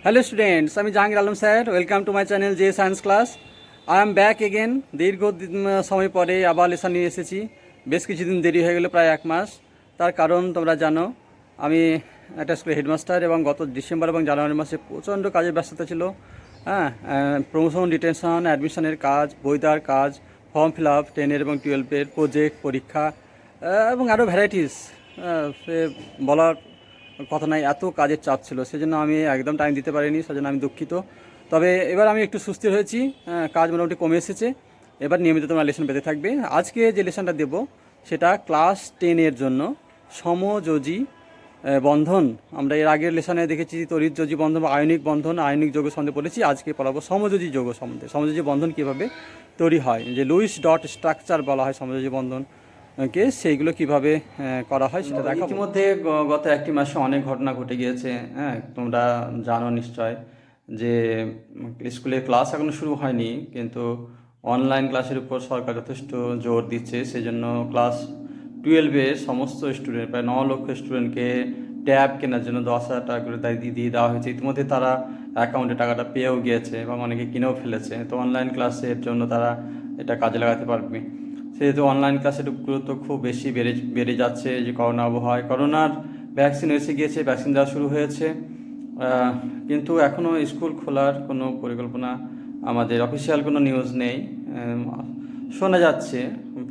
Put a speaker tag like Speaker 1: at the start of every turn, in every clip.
Speaker 1: Hello students, আমি Jahangir Alam sir. Welcome to my channel J science class. I am back again. দীর্ঘ সময় পরে আবার লেসন নিয়ে এসেছি। বেশ কিছুদিন দেরি হয়ে গেলো, প্রায় 1 মাস। তার কারণ তোমরা জানো, আমি একটা স্কুলের হেডমাস্টার এবং গত ডিসেম্বর এবং জানুয়ারি মাসে প্রচণ্ড কাজের ব্যস্ততা ছিল। হ্যাঁ, প্রমোশন, ডিটেনশন, অ্যাডমিশনের কাজ, বই দেওয়ার কাজ, ফর্ম ফিল আপ 10 এবং 12-এর প্রজেক্ট, পরীক্ষা এবং আরও ভ্যারাইটিস, সে বলার কথা নাই, এত কাজের চাপ ছিল, সেজন্য আমি একদম টাইম দিতে পারিনি, সেজন্য আমি দুঃখিত। তবে এবার আমি একটু সুস্থির হয়েছি, কাজ মোটামুটি কমে এসেছে। এবার নিয়মিত তোমার লেসন পেতে থাকবে। আজকে যে লেসনটা দেব সেটা ক্লাস 10-এর জন্য সমযোজী বন্ধন। আমরা এর আগের লেসনে দেখেছি তড়িৎযোজী বন্ধন বা আয়নিক বন্ধন, আয়নিক যৌগ সম্বন্ধে পড়েছি। আজকে পড়াবো সমযোজী যৌগ সম্বন্ধে। সমযোজী বন্ধন কীভাবে তৈরি হয়, যে লুইস ডট স্ট্রাকচার বলা হয় সমযোজী বন্ধন কে, সেইগুলো কিভাবে করা হয় সেটা দেখা। ইতিমধ্যে গত 1 মাসে অনেক ঘটনা ঘটে গিয়েছে। হ্যাঁ, তোমরা জানো নিশ্চয় যে স্কুলে ক্লাস এখনো শুরু হয়নি, কিন্তু অনলাইন ক্লাসের উপর সরকার যথেষ্ট জোর দিচ্ছে। সেই জন্য ক্লাস 12-এর সমস্ত স্টুডেন্ট, প্রায় 9 লক্ষ স্টুডেন্টকে ট্যাব কেনার জন্য 10,000 টাকা করে দিয়ে দেওয়া হয়েছে। ইতিমধ্যে তারা অ্যাকাউন্টে টাকাটা পেয়েও গিয়েছে এবং অনেকে কিনেও ফেলেছে। তো অনলাইন ক্লাসের জন্য তারা এটা কাজে লাগাতে পারবে। সেহেতু অনলাইন ক্লাসের গুরুত্ব খুব বেশি বেড়ে যাচ্ছে। যে করোনা আবহাওয়ায় করোনার ভ্যাকসিন এসে গিয়েছে, ভ্যাকসিন দেওয়া শুরু হয়েছে, কিন্তু এখনও স্কুল খোলার কোনো পরিকল্পনা, আমাদের অফিসিয়াল কোনো নিউজ নেই। শোনা যাচ্ছে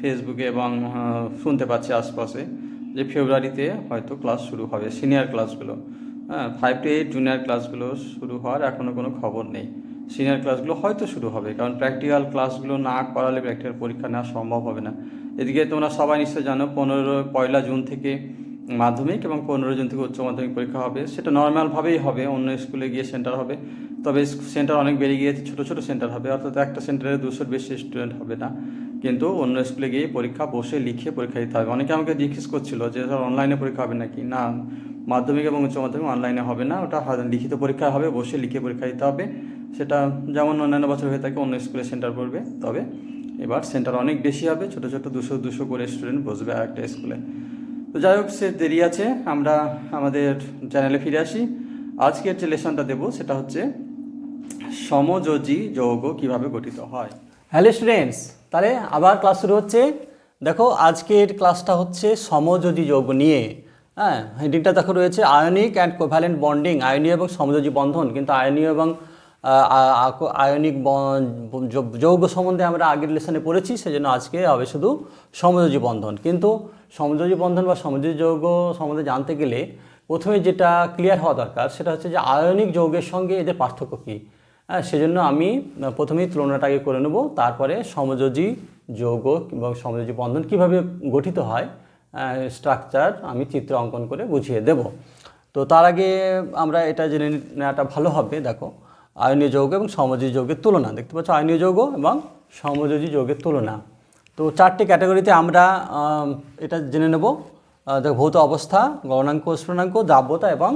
Speaker 1: ফেসবুকে এবং শুনতে পাচ্ছি আশপাশে যে ফেব্রুয়ারিতে হয়তো ক্লাস শুরু হবে, সিনিয়র ক্লাসগুলো। 5 to 8 জুনিয়র ক্লাসগুলো শুরু হওয়ার এখনও কোনো খবর নেই। সিনিয়র ক্লাসগুলো হয়তো শুরু হবে, কারণ প্র্যাকটিক্যাল ক্লাসগুলো না করালে প্র্যাকটিক্যাল পরীক্ষা নেওয়া সম্ভব হবে না। এদিকে তোমরা সবাই নিশ্চয় জানো 1 জুন থেকে মাধ্যমিক এবং 15 জুন থেকে উচ্চ মাধ্যমিক পরীক্ষা হবে। সেটা নর্মালভাবেই হবে, অন্য স্কুলে গিয়ে সেন্টার হবে। তবে সেন্টার অনেক বেড়ে গিয়েছে, ছোটো ছোটো সেন্টার হবে, অর্থাৎ একটা সেন্টারে 200-র বেশি স্টুডেন্ট হবে না, কিন্তু অন্য স্কুলে গিয়ে পরীক্ষা বসে লিখে পরীক্ষা দিতে হবে। অনেকে আমাকে জিজ্ঞেস করছিল যে স্যার অনলাইনে পরীক্ষা হবে নাকি। না, মাধ্যমিক এবং উচ্চ মাধ্যমিক অনলাইনে হবে না, ওটা লিখিত পরীক্ষা হবে, বসে লিখে পরীক্ষা দিতে হবে। সেটা যেমন অন্যান্য বছর হয়ে থাকে, অন্য স্কুলে সেন্টার পড়বে। তবে এবার সেন্টার অনেক বেশি হবে, ছোটো ছোটো 200 করে স্টুডেন্ট বসবে একটা স্কুলে। তো যাই হোক, সে দেরি আছে, আমরা আমাদের চ্যানেলে ফিরে আসি। আজকের যে লেসনটা দেবো সেটা হচ্ছে সমযোজী যৌগ কিভাবে গঠিত হয়। হ্যালো স্টুডেন্টস, তাহলে আবার ক্লাস শুরু হচ্ছে। দেখো, আজকের ক্লাসটা হচ্ছে সমযোজী যৌগ নিয়ে। হ্যাঁ, হেডিংটা দেখো রয়েছে আয়নিক অ্যান্ড কোভ্যালেন্ট বন্ডিং, আয়নীয় এবং সমযোজী বন্ধন। কিন্তু আয়নীয় এবং আয়নিক যৌগ সম্বন্ধে আমরা আগের লেসনে পড়েছি, সেজন্য আজকে হবে শুধু সমযোজী বন্ধন। কিন্তু সমযোজী বন্ধন বা সমযোজী যৌগ সম্বন্ধে জানতে গেলে প্রথমে যেটা ক্লিয়ার হওয়া দরকার সেটা হচ্ছে যে আয়নিক যৌগের সঙ্গে এদের পার্থক্য কী। হ্যাঁ, সেজন্য আমি প্রথমেই তুলনাটাকে করে নেব, তারপরে সমযোজী যৌগ এবং সমযোজী বন্ধন কীভাবে গঠিত হয় স্ট্রাকচার আমি চিত্র অঙ্কন করে বুঝিয়ে দেব। তো তার আগে আমরা এটা জেনে নেওয়াটা ভালো হবে। দেখো, আয়নীয় যৌগ এবং সমযোজী যৌগের তুলনা দেখতে পাচ্ছ, আয়নীয় যৌগ এবং সমযোজী যৌগের তুলনা। তো 4টে ক্যাটাগরিতে আমরা এটা জেনে নেব। দেখো, ভৌত অবস্থা, গলনাঙ্ক, স্ফুটনাঙ্ক, দ্রাব্যতা এবং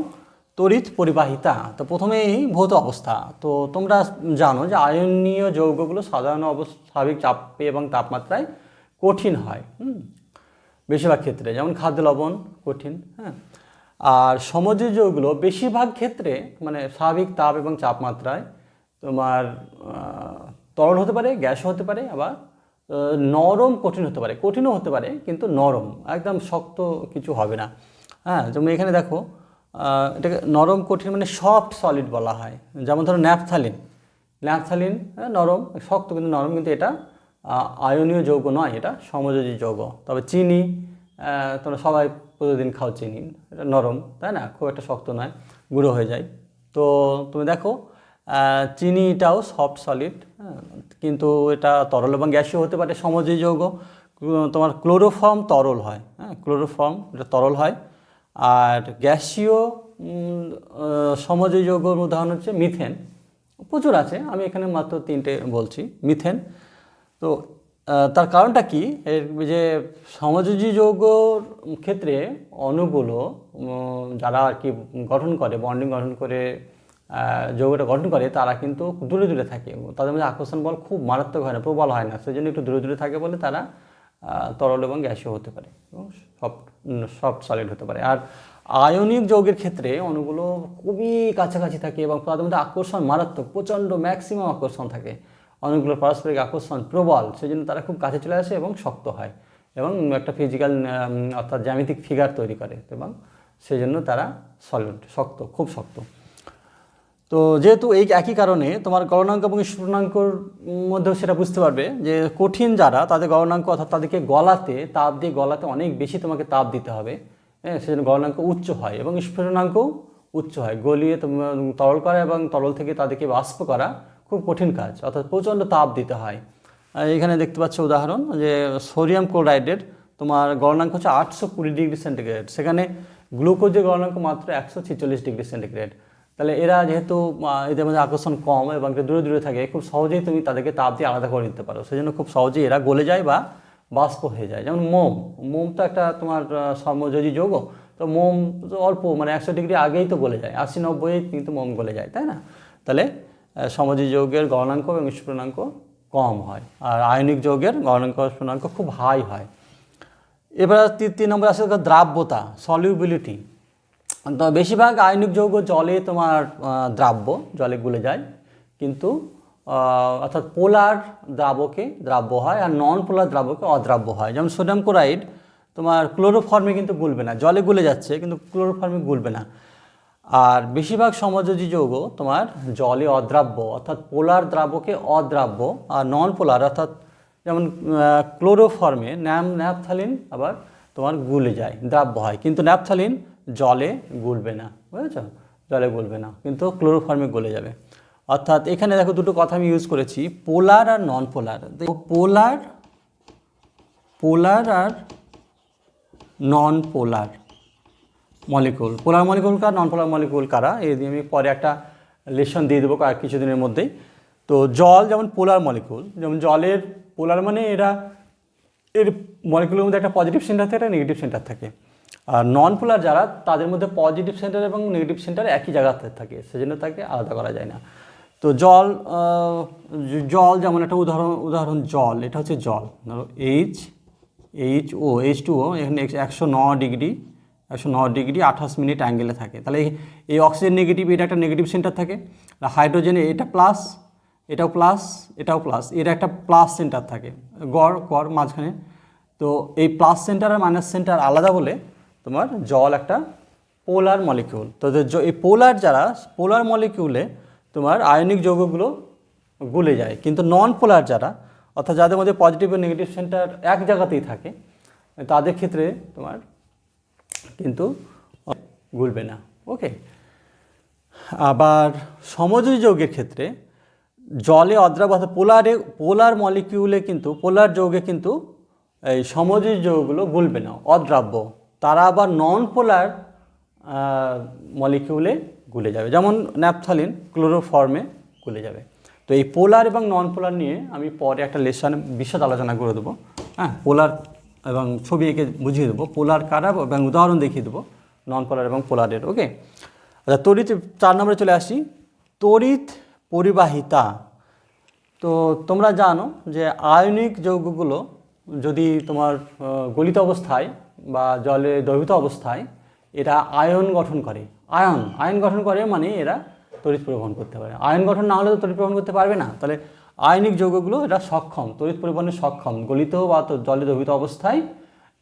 Speaker 1: তড়িৎ পরিবাহিতা। তো প্রথমেই ভৌত অবস্থা। তো তোমরা জানো যে আয়নীয় যৌগগুলো সাধারণ স্বাভাবিক চাপে এবং তাপমাত্রায় কঠিন হয় বেশিরভাগ ক্ষেত্রে, যেমন খাদ্য লবণ কঠিন। হ্যাঁ, আর সমযোজী যৌগগুলো বেশিরভাগ ক্ষেত্রে মানে স্বাভাবিক তাপ এবং তাপমাত্রায় তোমার তরল হতে পারে, গ্যাসও হতে পারে, আবার নরম কঠিন হতে পারে, কঠিনও হতে পারে কিন্তু নরম, একদম শক্ত কিছু হবে না। হ্যাঁ, যেমন এখানে দেখো, এটাকে নরম কঠিন মানে সফট সলিড বলা হয়। যেমন ধরো ন্যাপথালিন, নরম, শক্ত কিন্তু নরম, কিন্তু এটা আয়নীয় যৌগ নয়, এটা সমযোজী যৌগ। তবে চিনি, তোমরা সবাই প্রতিদিন খাও চিনি, এটা নরম, তাই না, খুব একটা শক্ত নয়, গুঁড়ো হয়ে যায়। তো তুমি দেখো, চিনিটাও সফট সলিড, কিন্তু এটা তরল এবং গ্যাসীয় হতে পারে। সমযোজী যৌগ তোমার ক্লোরোফর্ম তরল হয়, হ্যাঁ, ক্লোরোফর্ম এটা তরল হয়। আর গ্যাসীয় সমযোজী যৌগের উদাহরণ হচ্ছে মিথেন, প্রচুর আছে, আমি এখানে মাত্র 3টে বলছি। মিথেন, তো তার কারণটা কি, এর যে সমযোজী যৌগর ক্ষেত্রে অণুগুলো যারা আর কি গঠন করে, বন্ডিং গঠন করে যৌগটা গঠন করে, তারা কিন্তু দূরে দূরে থাকে, তাদের মধ্যে আকর্ষণ বল খুব মারাত্মক হয় না, প্রবল হয় না, সেই জন্য একটু দূরে দূরে থাকে বলে তারা তরল এবং গ্যাসীয় হতে পারে এবং সফট সলিড হতে পারে। আর আয়নিক যৌগের ক্ষেত্রে অণুগুলো খুবই কাছাকাছি থাকে এবং তাদের মধ্যে আকর্ষণ মারাত্মক, প্রচণ্ড ম্যাক্সিমাম আকর্ষণ থাকে, অণুগুলোর পারস্পরিক আকর্ষণ প্রবল, সেই জন্য তারা খুব কাছে চলে আসে এবং শক্ত হয় এবং একটা ফিজিক্যাল অর্থাৎ জ্যামিতিক ফিগার তৈরি করে এবং সেই জন্য তারা সলিড, শক্ত, খুব শক্ত। তো যেহেতু এই একই কারণে তোমার গলনাঙ্ক এবং স্ফুটনাঙ্কর মধ্যেও সেটা বুঝতে পারবে যে কঠিন যারা তাদের গলনাঙ্ক অর্থাৎ তাদেরকে গলাতে তাপ দিয়ে গলাতে অনেক বেশি তোমাকে তাপ দিতে হবে, হ্যাঁ, সেজন্য গলনাঙ্ক উচ্চ হয় এবং স্ফুটনাঙ্কও উচ্চ হয়। গলিয়ে তরল করা এবং তরল থেকে তাদেরকে বাষ্প করা খুব কঠিন কাজ, অর্থাৎ প্রচণ্ড তাপ দিতে হয়। এখানে দেখতে পাচ্ছ উদাহরণ যে সোডিয়াম ক্লোরাইডের তোমার গলনাঙ্ক হচ্ছে 820°C, সেখানে গ্লুকোজের গলনাঙ্ক মাত্র 146°C। তাহলে এরা যেহেতু এদের মধ্যে আকর্ষণ কম এবং দূরে দূরে থাকে, খুব সহজেই তুমি তাদেরকে তাপ দিয়ে আলাদা করে নিতে পারো, সেই জন্য খুব সহজেই এরা গলে যায় বা বাষ্প হয়ে যায়। যেমন মোম তো একটা তোমার সমযোজী যৌগ, তো মোম অল্প মানে 100° আগেই তো গলে যায়, 80-90 কিন্তু মোম গলে যায়, তাই না? তাহলে সমযোজী যৌগের গলনাঙ্ক এবং স্ফুটনাঙ্ক কম হয়, আর আয়নিক যৌগের গলনাঙ্ক স্ফুটনাঙ্ক খুব হাই হয়। এবার 3 নম্বর আসে দ্রাব্যতা, সলিউবিলিটি। তো বেশিরভাগ আয়নিক যৌগ জলে তোমার দ্রাব্য, জলে গুলে যায়, কিন্তু অর্থাৎ পোলার দ্রাবকে দ্রাব্য হয় আর নন পোলার দ্রাবকে অদ্রাব্য হয়। যেমন সোডিয়াম ক্লোরাইড তোমার ক্লোরোফর্মে কিন্তু গুলবে না, জলে গুলে যাচ্ছে কিন্তু ক্লোরোফর্মে গুলবে না। আর বেশিরভাগ সমযোজী যৌগ তোমার জলে অদ্রাব্য, অর্থাৎ পোলার দ্রাবকে অদ্রাব্য, আর নন পোলার অর্থাৎ যেমন ক্লোরোফর্মে ন্যাপথালিন আবার তোমার গুলে যায়, দ্রাব্য হয়, কিন্তু ন্যাপথালিন জলে গুলবে না, বুঝেছ? জলে গুলবে না, কিন্তু ক্লোরোফর্মে গলে যাবে। অর্থাৎ এখানে দেখো দুটো কথা আমি ইউজ করেছি, পোলার আর নন পোলার। পোলার আর নন পোলার মলিকুল, পোলার মলিকুল কার, নন পোলার মলিকুল কারা, এই দিয়ে আমি পরে একটা লেসন দিয়ে দেবো কয়েক কিছুদিনের মধ্যেই। তো জল যেমন পোলার মলিকুল, যেমন জলের পোলার মানে এর মলিকুলের মধ্যে একটা পজিটিভ সেন্টার থাকে, একটা নেগেটিভ সেন্টার থাকে। আর নন পোলার যারা, তাদের মধ্যে পজিটিভ সেন্টার এবং নেগেটিভ সেন্টার একই জায়গাতে থাকে, সেজন্য তাকে আলাদা করা যায় না। তো জল যেমন একটা উদাহরণ জল, এটা হচ্ছে জল, ধরো H2O, এখানে 109° 28 মিনিট অ্যাঙ্গেলে থাকে। তাহলে এই অক্সিজেন নেগেটিভ, এটা একটা নেগেটিভ সেন্টার থাকে, আর হাইড্রোজেনে এটা প্লাস, এটাও প্লাস, এর একটা প্লাস সেন্টার থাকে গড় মাঝখানে। তো এই প্লাস সেন্টার আর মাইনাস সেন্টার আলাদা বলে তোমার জল একটা পোলার মলিকিউল। তো এই পোলার মলিকিউলে তোমার আয়নিক যৌগগুলো গুলে যায়, কিন্তু নন পোলার যারা, অর্থাৎ যাদের মধ্যে পজিটিভ ও নেগেটিভ সেন্টার এক জায়গাতেই থাকে, তাদের ক্ষেত্রে তোমার কিন্তু গুলবে না। ওকে, আবার সমযোজী যৌগের ক্ষেত্রে জলে অদ্রাব্য, অর্থাৎ পোলার মলিকিউলে কিন্তু, পোলার যৌগে কিন্তু এই সমযোজী যৌগগুলো গুলবে না, অদ্রাব্য। তারা আবার নন পোলার মলিকিউলে গুলে যাবে, যেমন ন্যাপথালিন ক্লোরোফর্মে গুলে যাবে। তো এই পোলার এবং নন পোলার নিয়ে আমি পরে একটা লেসনে বিশদ আলোচনা করে দেবো, হ্যাঁ, পোলার এবং ছবি এঁকে বুঝিয়ে দেবো পোলার কারা এবং উদাহরণ দেখিয়ে দেবো নন পোলার এবং পোলারের। ওকে, আচ্ছা, তড়িৎ 4 নম্বরে চলে আসি, তড়িৎ পরিবাহিতা। তো তোমরা জানো যে আয়নিক যৌগগুলো যদি তোমার গলিত অবস্থায় বা জলে দ্রবীভূত অবস্থায় এরা আয়ন গঠন করে, আয়ন গঠন করে মানে এরা তড়িৎ পরিবহন করতে পারে। আয়ন গঠন না হলে তো তড়িৎ পরিবহন করতে পারবে না। তাহলে আয়নিক যৌগগুলো এরা সক্ষম, তড়িৎ পরিবহনে সক্ষম, গলিত বা জলে দ্রবীভূত অবস্থায়,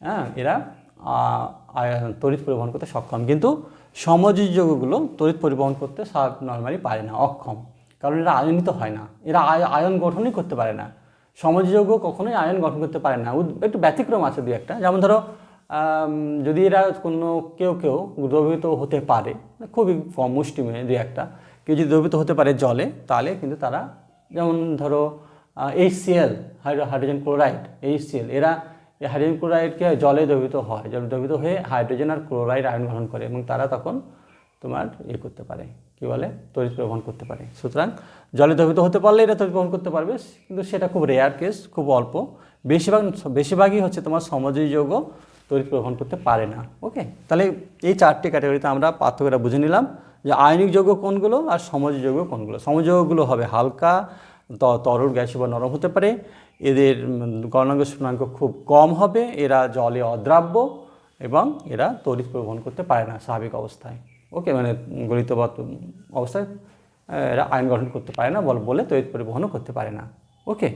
Speaker 1: হ্যাঁ, এরা তড়িৎ পরিবহন করতে সক্ষম। কিন্তু সমযোজী যৌগগুলো তড়িৎ পরিবহন করতে নর্মালি পারে না, অক্ষম, কারণ এরা আয়নিত হয় না, এরা আয়ন গঠনই করতে পারে না। সমযোজী যৌগ কখনোই আয়ন গঠন করতে পারে না, একটু ব্যতিক্রম আছে দুই একটা। যেমন ধরো যদি এরা কেউ দ্রবীভূত হতে পারে, খুবই কম মুষ্টিমেয় দুই একটা, কেউ যদি দ্রবীভূত হতে পারে জলে, তাহলে কিন্তু তারা, যেমন ধরো HCl, হাইড্রোজেন ক্লোরাইড, HCl, এরা এই হাইড্রোজেন ক্লোরাইডকে জলে দ্রবীভূত হয়, জলে দ্রবীভূত হয়ে হাইড্রোজেন আর ক্লোরাইড আয়ন গ্রহণ করে এবং তারা তখন তোমার করতে পারে, কী বলে, তড়িৎ প্রবহন করতে পারে। সুতরাং জলে দ্রবীভূত হতে পারলে এটা তড়িৎ প্রবহন করতে পারবে, কিন্তু সেটা খুব রেয়ার কেস, খুব অল্প। বেশিরভাগই হচ্ছে তোমার সমযোজী যৌগ তড়িৎ প্রবহন করতে পারে না। ওকে, তাহলে এই 4টি ক্যাটাগরিতে আমরা পার্থক্যটা বুঝে নিলাম যে আয়নিক যৌগ কোনগুলো আর সমযোজী যৌগ কোনগুলো। সমযোজী যৌগগুলো হবে হালকা, তরল, গ্যাসীয় বা নরম হতে পারে, এদের গলনাঙ্ক স্ফুটনাঙ্ক খুব কম হবে, এরা জলে অদ্রাব্য এবং এরা তড়িৎ পরিবহন করতে পারে না স্বাভাবিক অবস্থায়। ওকে, মানে গলিত বা অবস্থায় এরা আয়ন গঠন করতে পারে না বলে তড়িৎ পরিবহনও করতে পারে না। ওকে,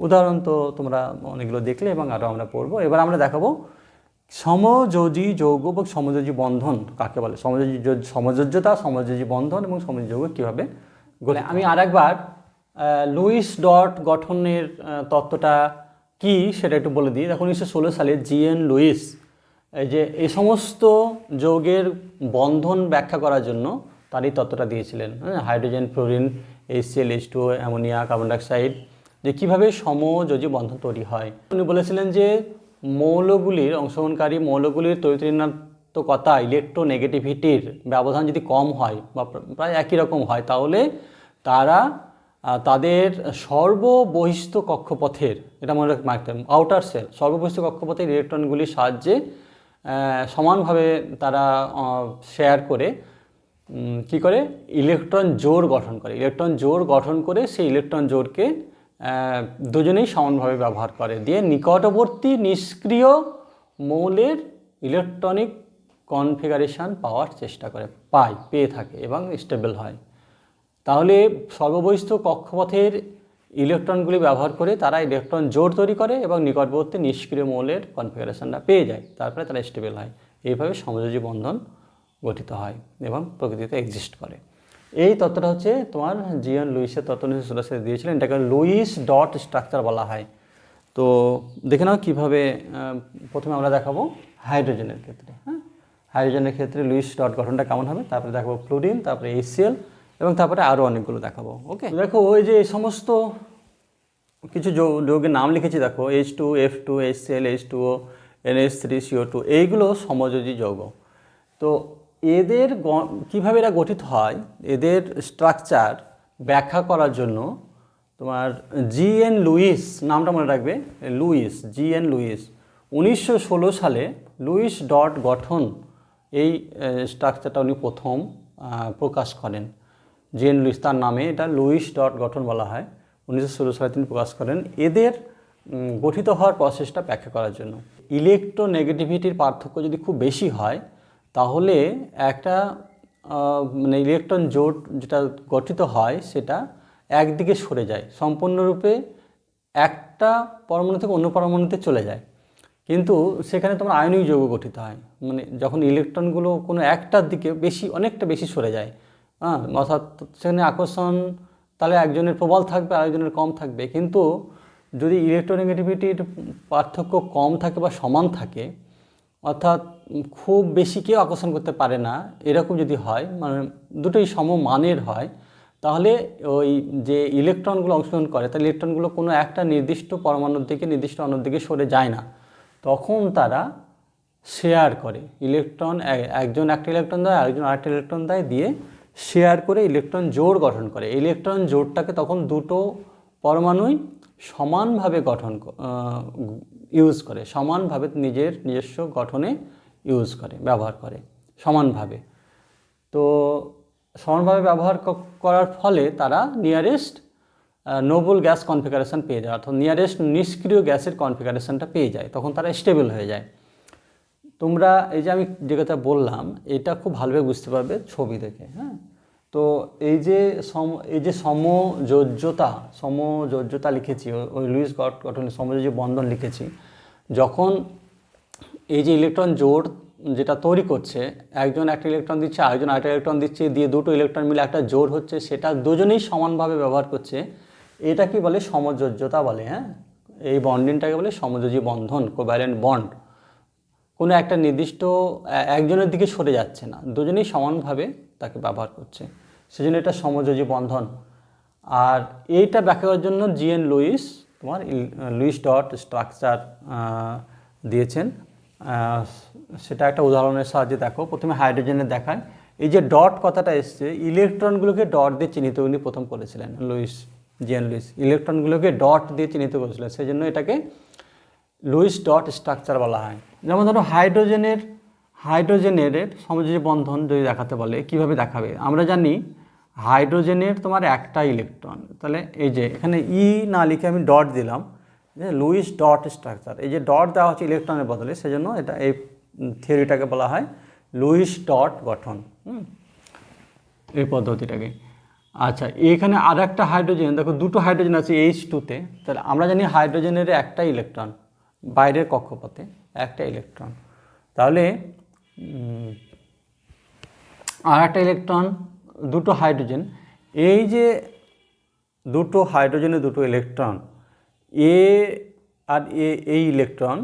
Speaker 1: উদাহরণ তো তোমরা অনেকগুলো দেখলে এবং আরও আমরা পড়বো। এবার আমরা দেখাবো সমযোজী যৌগ এবং সমযোজী বন্ধন কাকে বলে, সমযোজ্যতা, সমযোজী বন্ধন এবং সমযোজী যৌগ কীভাবে গলে। আমি আরেকবার লুইস ডট গঠনের তত্ত্বটা কি সেটা একটু বলে দিই। দেখো 1916 সালে জিএন লুইস এই সমস্ত যৌগের বন্ধন ব্যাখ্যা করার জন্য তার এই তত্ত্বটা দিয়েছিলেন। Hydrogen, fluorine, HCl, H2O, ammonia, carbon dioxide, যে কীভাবে সমযোজী বন্ধন তৈরি হয়। উনি বলেছিলেন যে মৌলগুলির অংশগ্রহণকারী মৌলগুলির তড়িৎঋণাত্মকতা, ইলেকট্রোনেগেটিভিটির ব্যবধান যদি কম হয় বা প্রায় একই রকম হয়, তাহলে তারা তাদের সর্ববহিস্থ কক্ষপথের, এটা মনে রাখতে হবে, আউটার সেল, সর্ববহিস্থ কক্ষপথের ইলেকট্রনগুলির সাহায্যে সমানভাবে তারা শেয়ার করে কি করে ইলেকট্রন জোড় গঠন করে। ইলেকট্রন জোড় গঠন করে সেই ইলেকট্রন জোড়কে দুজনেই সমানভাবে ব্যবহার করে, দিয়ে নিকটবর্তী নিষ্ক্রিয় মৌলের ইলেকট্রনিক কনফিগারেশন পাওয়ার চেষ্টা করে, পেয়ে থাকে এবং স্টেবল হয়। তাহলে সর্ববহিস্থ কক্ষপথের ইলেকট্রনগুলি ব্যবহার করে তারা ইলেকট্রন জোড় তৈরি করে এবং নিকটবর্তী নিষ্ক্রিয় মৌলের কনফিগারেশনটা পেয়ে যায়, তারপরে তারা স্টেবল হয়। এইভাবে সমযোজী বন্ধন গঠিত হয় এবং প্রকৃতিতে এক্সিস্ট করে। এই তত্ত্বটা হচ্ছে তোমার জিএন লুইসের তত্ত্ব 1916 সালে দিয়েছিলেন। এটাকে লুইস ডট স্ট্রাকচার বলা হয়। তো দেখে নাও কীভাবে। প্রথমে আমরা দেখাবো হাইড্রোজেনের ক্ষেত্রে। হাইড্রোজেনের ক্ষেত্রে লুইস ডট গঠনটা কেমন হবে, তারপরে দেখাবো ফ্লোরিন, তারপরে HCl এবং তারপরে আরও অনেকগুলো দেখাবো। ওকে, দেখো ওই যে এই সমস্ত কিছু যৌগের নাম লিখেছি, দেখো H2, F2, HCl, H2O, NH3, CO2, এইগুলো সমযোজী যৌগ। তো এদের কীভাবে এরা গঠিত হয়, এদের স্ট্রাকচার ব্যাখ্যা করার জন্য তোমার জিএন লুইস নামটা মনে রাখবে, লুইস, জিএন লুইস 1916 সালে লুইস ডট গঠন এই স্ট্রাকচারটা উনি প্রথম প্রকাশ করেন। জিএন লুইস, তার নামে এটা লুইস ডট গঠন বলা হয়। 1916 সালে তিনি প্রকাশ করেন এদের গঠিত হওয়ার প্রসেসটা ব্যাখ্যা করার জন্য। ইলেকট্রোনেগেটিভিটির পার্থক্য যদি খুব বেশি হয়, তাহলে একটা মানে ইলেকট্রন জোট যেটা গঠিত হয় সেটা একদিকে সরে যায়, সম্পূর্ণরূপে একটা পরমাণু থেকে অন্য পরমাণুতে চলে যায়। কিন্তু সেখানে তোমার আয়নিক যৌগ গঠিত হয়, মানে যখন ইলেকট্রনগুলো কোনো একটার দিকে অনেকটা বেশি সরে যায়, অর্থাৎ সেখানে আকর্ষণ তাহলে একজনের প্রবল থাকবে আর একজনের কম থাকবে। কিন্তু যদি ইলেকট্রোনেগেটিভিটির পার্থক্য কম থাকে বা সমান থাকে, অর্থাৎ খুব বেশি কেউ আকর্ষণ করতে পারে না, এরকম যদি হয়, মানে দুটোই সমমানের হয়, তাহলে ওই যে ইলেকট্রনগুলো অংশগ্রহণ করে তাহলে ইলেকট্রনগুলো কোনো একটা নির্দিষ্ট পরমাণুর দিকে নির্দিষ্ট অন্যর দিকে সরে যায় না, তখন তারা শেয়ার করে। ইলেকট্রন একজন একটা ইলেকট্রন দেয়, আরেকজন আরেকটা ইলেকট্রন দেয়, দিয়ে শেয়ার করে ইলেকট্রন জোড় গঠন করে। ইলেকট্রন জোড়টাকে তখন দুটো পরমাণুই সমানভাবে ইউজ করে, সমানভাবে নিজস্ব গঠনে ব্যবহার করে সমানভাবে। তো সমানভাবে ব্যবহার করার ফলে তারা নিয়ারেস্ট নোবল গ্যাস কনফিগারেশন পেয়ে যায়, অর্থাৎ নিয়ারেস্ট নিষ্ক্রিয় গ্যাসের কনফিগারেশনটা পেয়ে যায়, তখন তারা স্টেবল হয়ে যায়। তোমরা এই যে আমি যে কথা বললাম এটা খুব ভালোভাবে বুঝতে পারবে ছবি দেখে। তো এই যে সমযোজ্যতা লিখেছি, ওই লুইস গঠনের সমযোজী বন্ধন লিখেছি, যখন এই যে ইলেকট্রন জোড় যেটা তৈরি করছে, একজন একটা ইলেকট্রন দিচ্ছে, আরেকজন আরেকটা ইলেকট্রন দিচ্ছে, দিয়ে দুটো ইলেকট্রন মিলে একটা জোড় হচ্ছে, সেটা দুজনেই সমানভাবে ব্যবহার করছে, এটা কি বলে সমযোজ্যতা বলে। এই বন্ডিংটাকে বলে সমযোজী বন্ধন, কোভ্যালেন্ট বন্ড। কোনো একটা নির্দিষ্ট একজনের দিকে সরে যাচ্ছে না, দুজনেই সমানভাবে তাকে ব্যবহার করছে, সেজন্য এটা সমযোজী বন্ধন। আর এইটা ব্যাখ্যা করার জন্য জিএন লুইস তোমার লুইস ডট স্ট্রাকচার দিয়েছেন। সেটা একটা উদাহরণের সাহায্যে দেখো। প্রথমে হাইড্রোজেনের দেখায়, এই যে ডট কথাটা এসছে, ইলেকট্রনগুলোকে ডট দিয়ে চিহ্নিত উনি প্রথম করেছিলেন জিএন লুইস, ইলেকট্রনগুলোকে ডট দিয়ে চিহ্নিত করেছিলেন, সেই জন্য এটাকে লুইস ডট স্ট্রাকচার বলা হয়। যেমন ধরো হাইড্রোজেনের সমযোজী বন্ধন যদি দেখাতে বলে, কিভাবে দেখাবে? আমরা জানি হাইড্রোজেনের তোমার একটা ইলেকট্রন, তাহলে এই যে এখানে না লিখে আমি ডট দিলাম, যে লুইস ডট স্ট্রাকচার। এই যে ডট দেওয়া হচ্ছে ইলেকট্রনের বদলে, সেজন্য এটা এই থিওরিটাকে বলা হয় লুইস ডট গঠন। এই পদ্ধতিটাকে। আচ্ছা, এখানে আর একটা হাইড্রোজেন, দেখো দুটো হাইড্রোজেন আছে H2-তে, তাহলে আমরা জানি হাইড্রোজেনের একটা ইলেকট্রন, বাইরের কক্ষপথে একটা ইলেকট্রন, তাহলে আর একটা ইলেকট্রন, দুটো হাইড্রোজেন, এই যে দুটো হাইড্রোজেনের দুটো ইলেকট্রন এ আর এই ইলেকট্রন,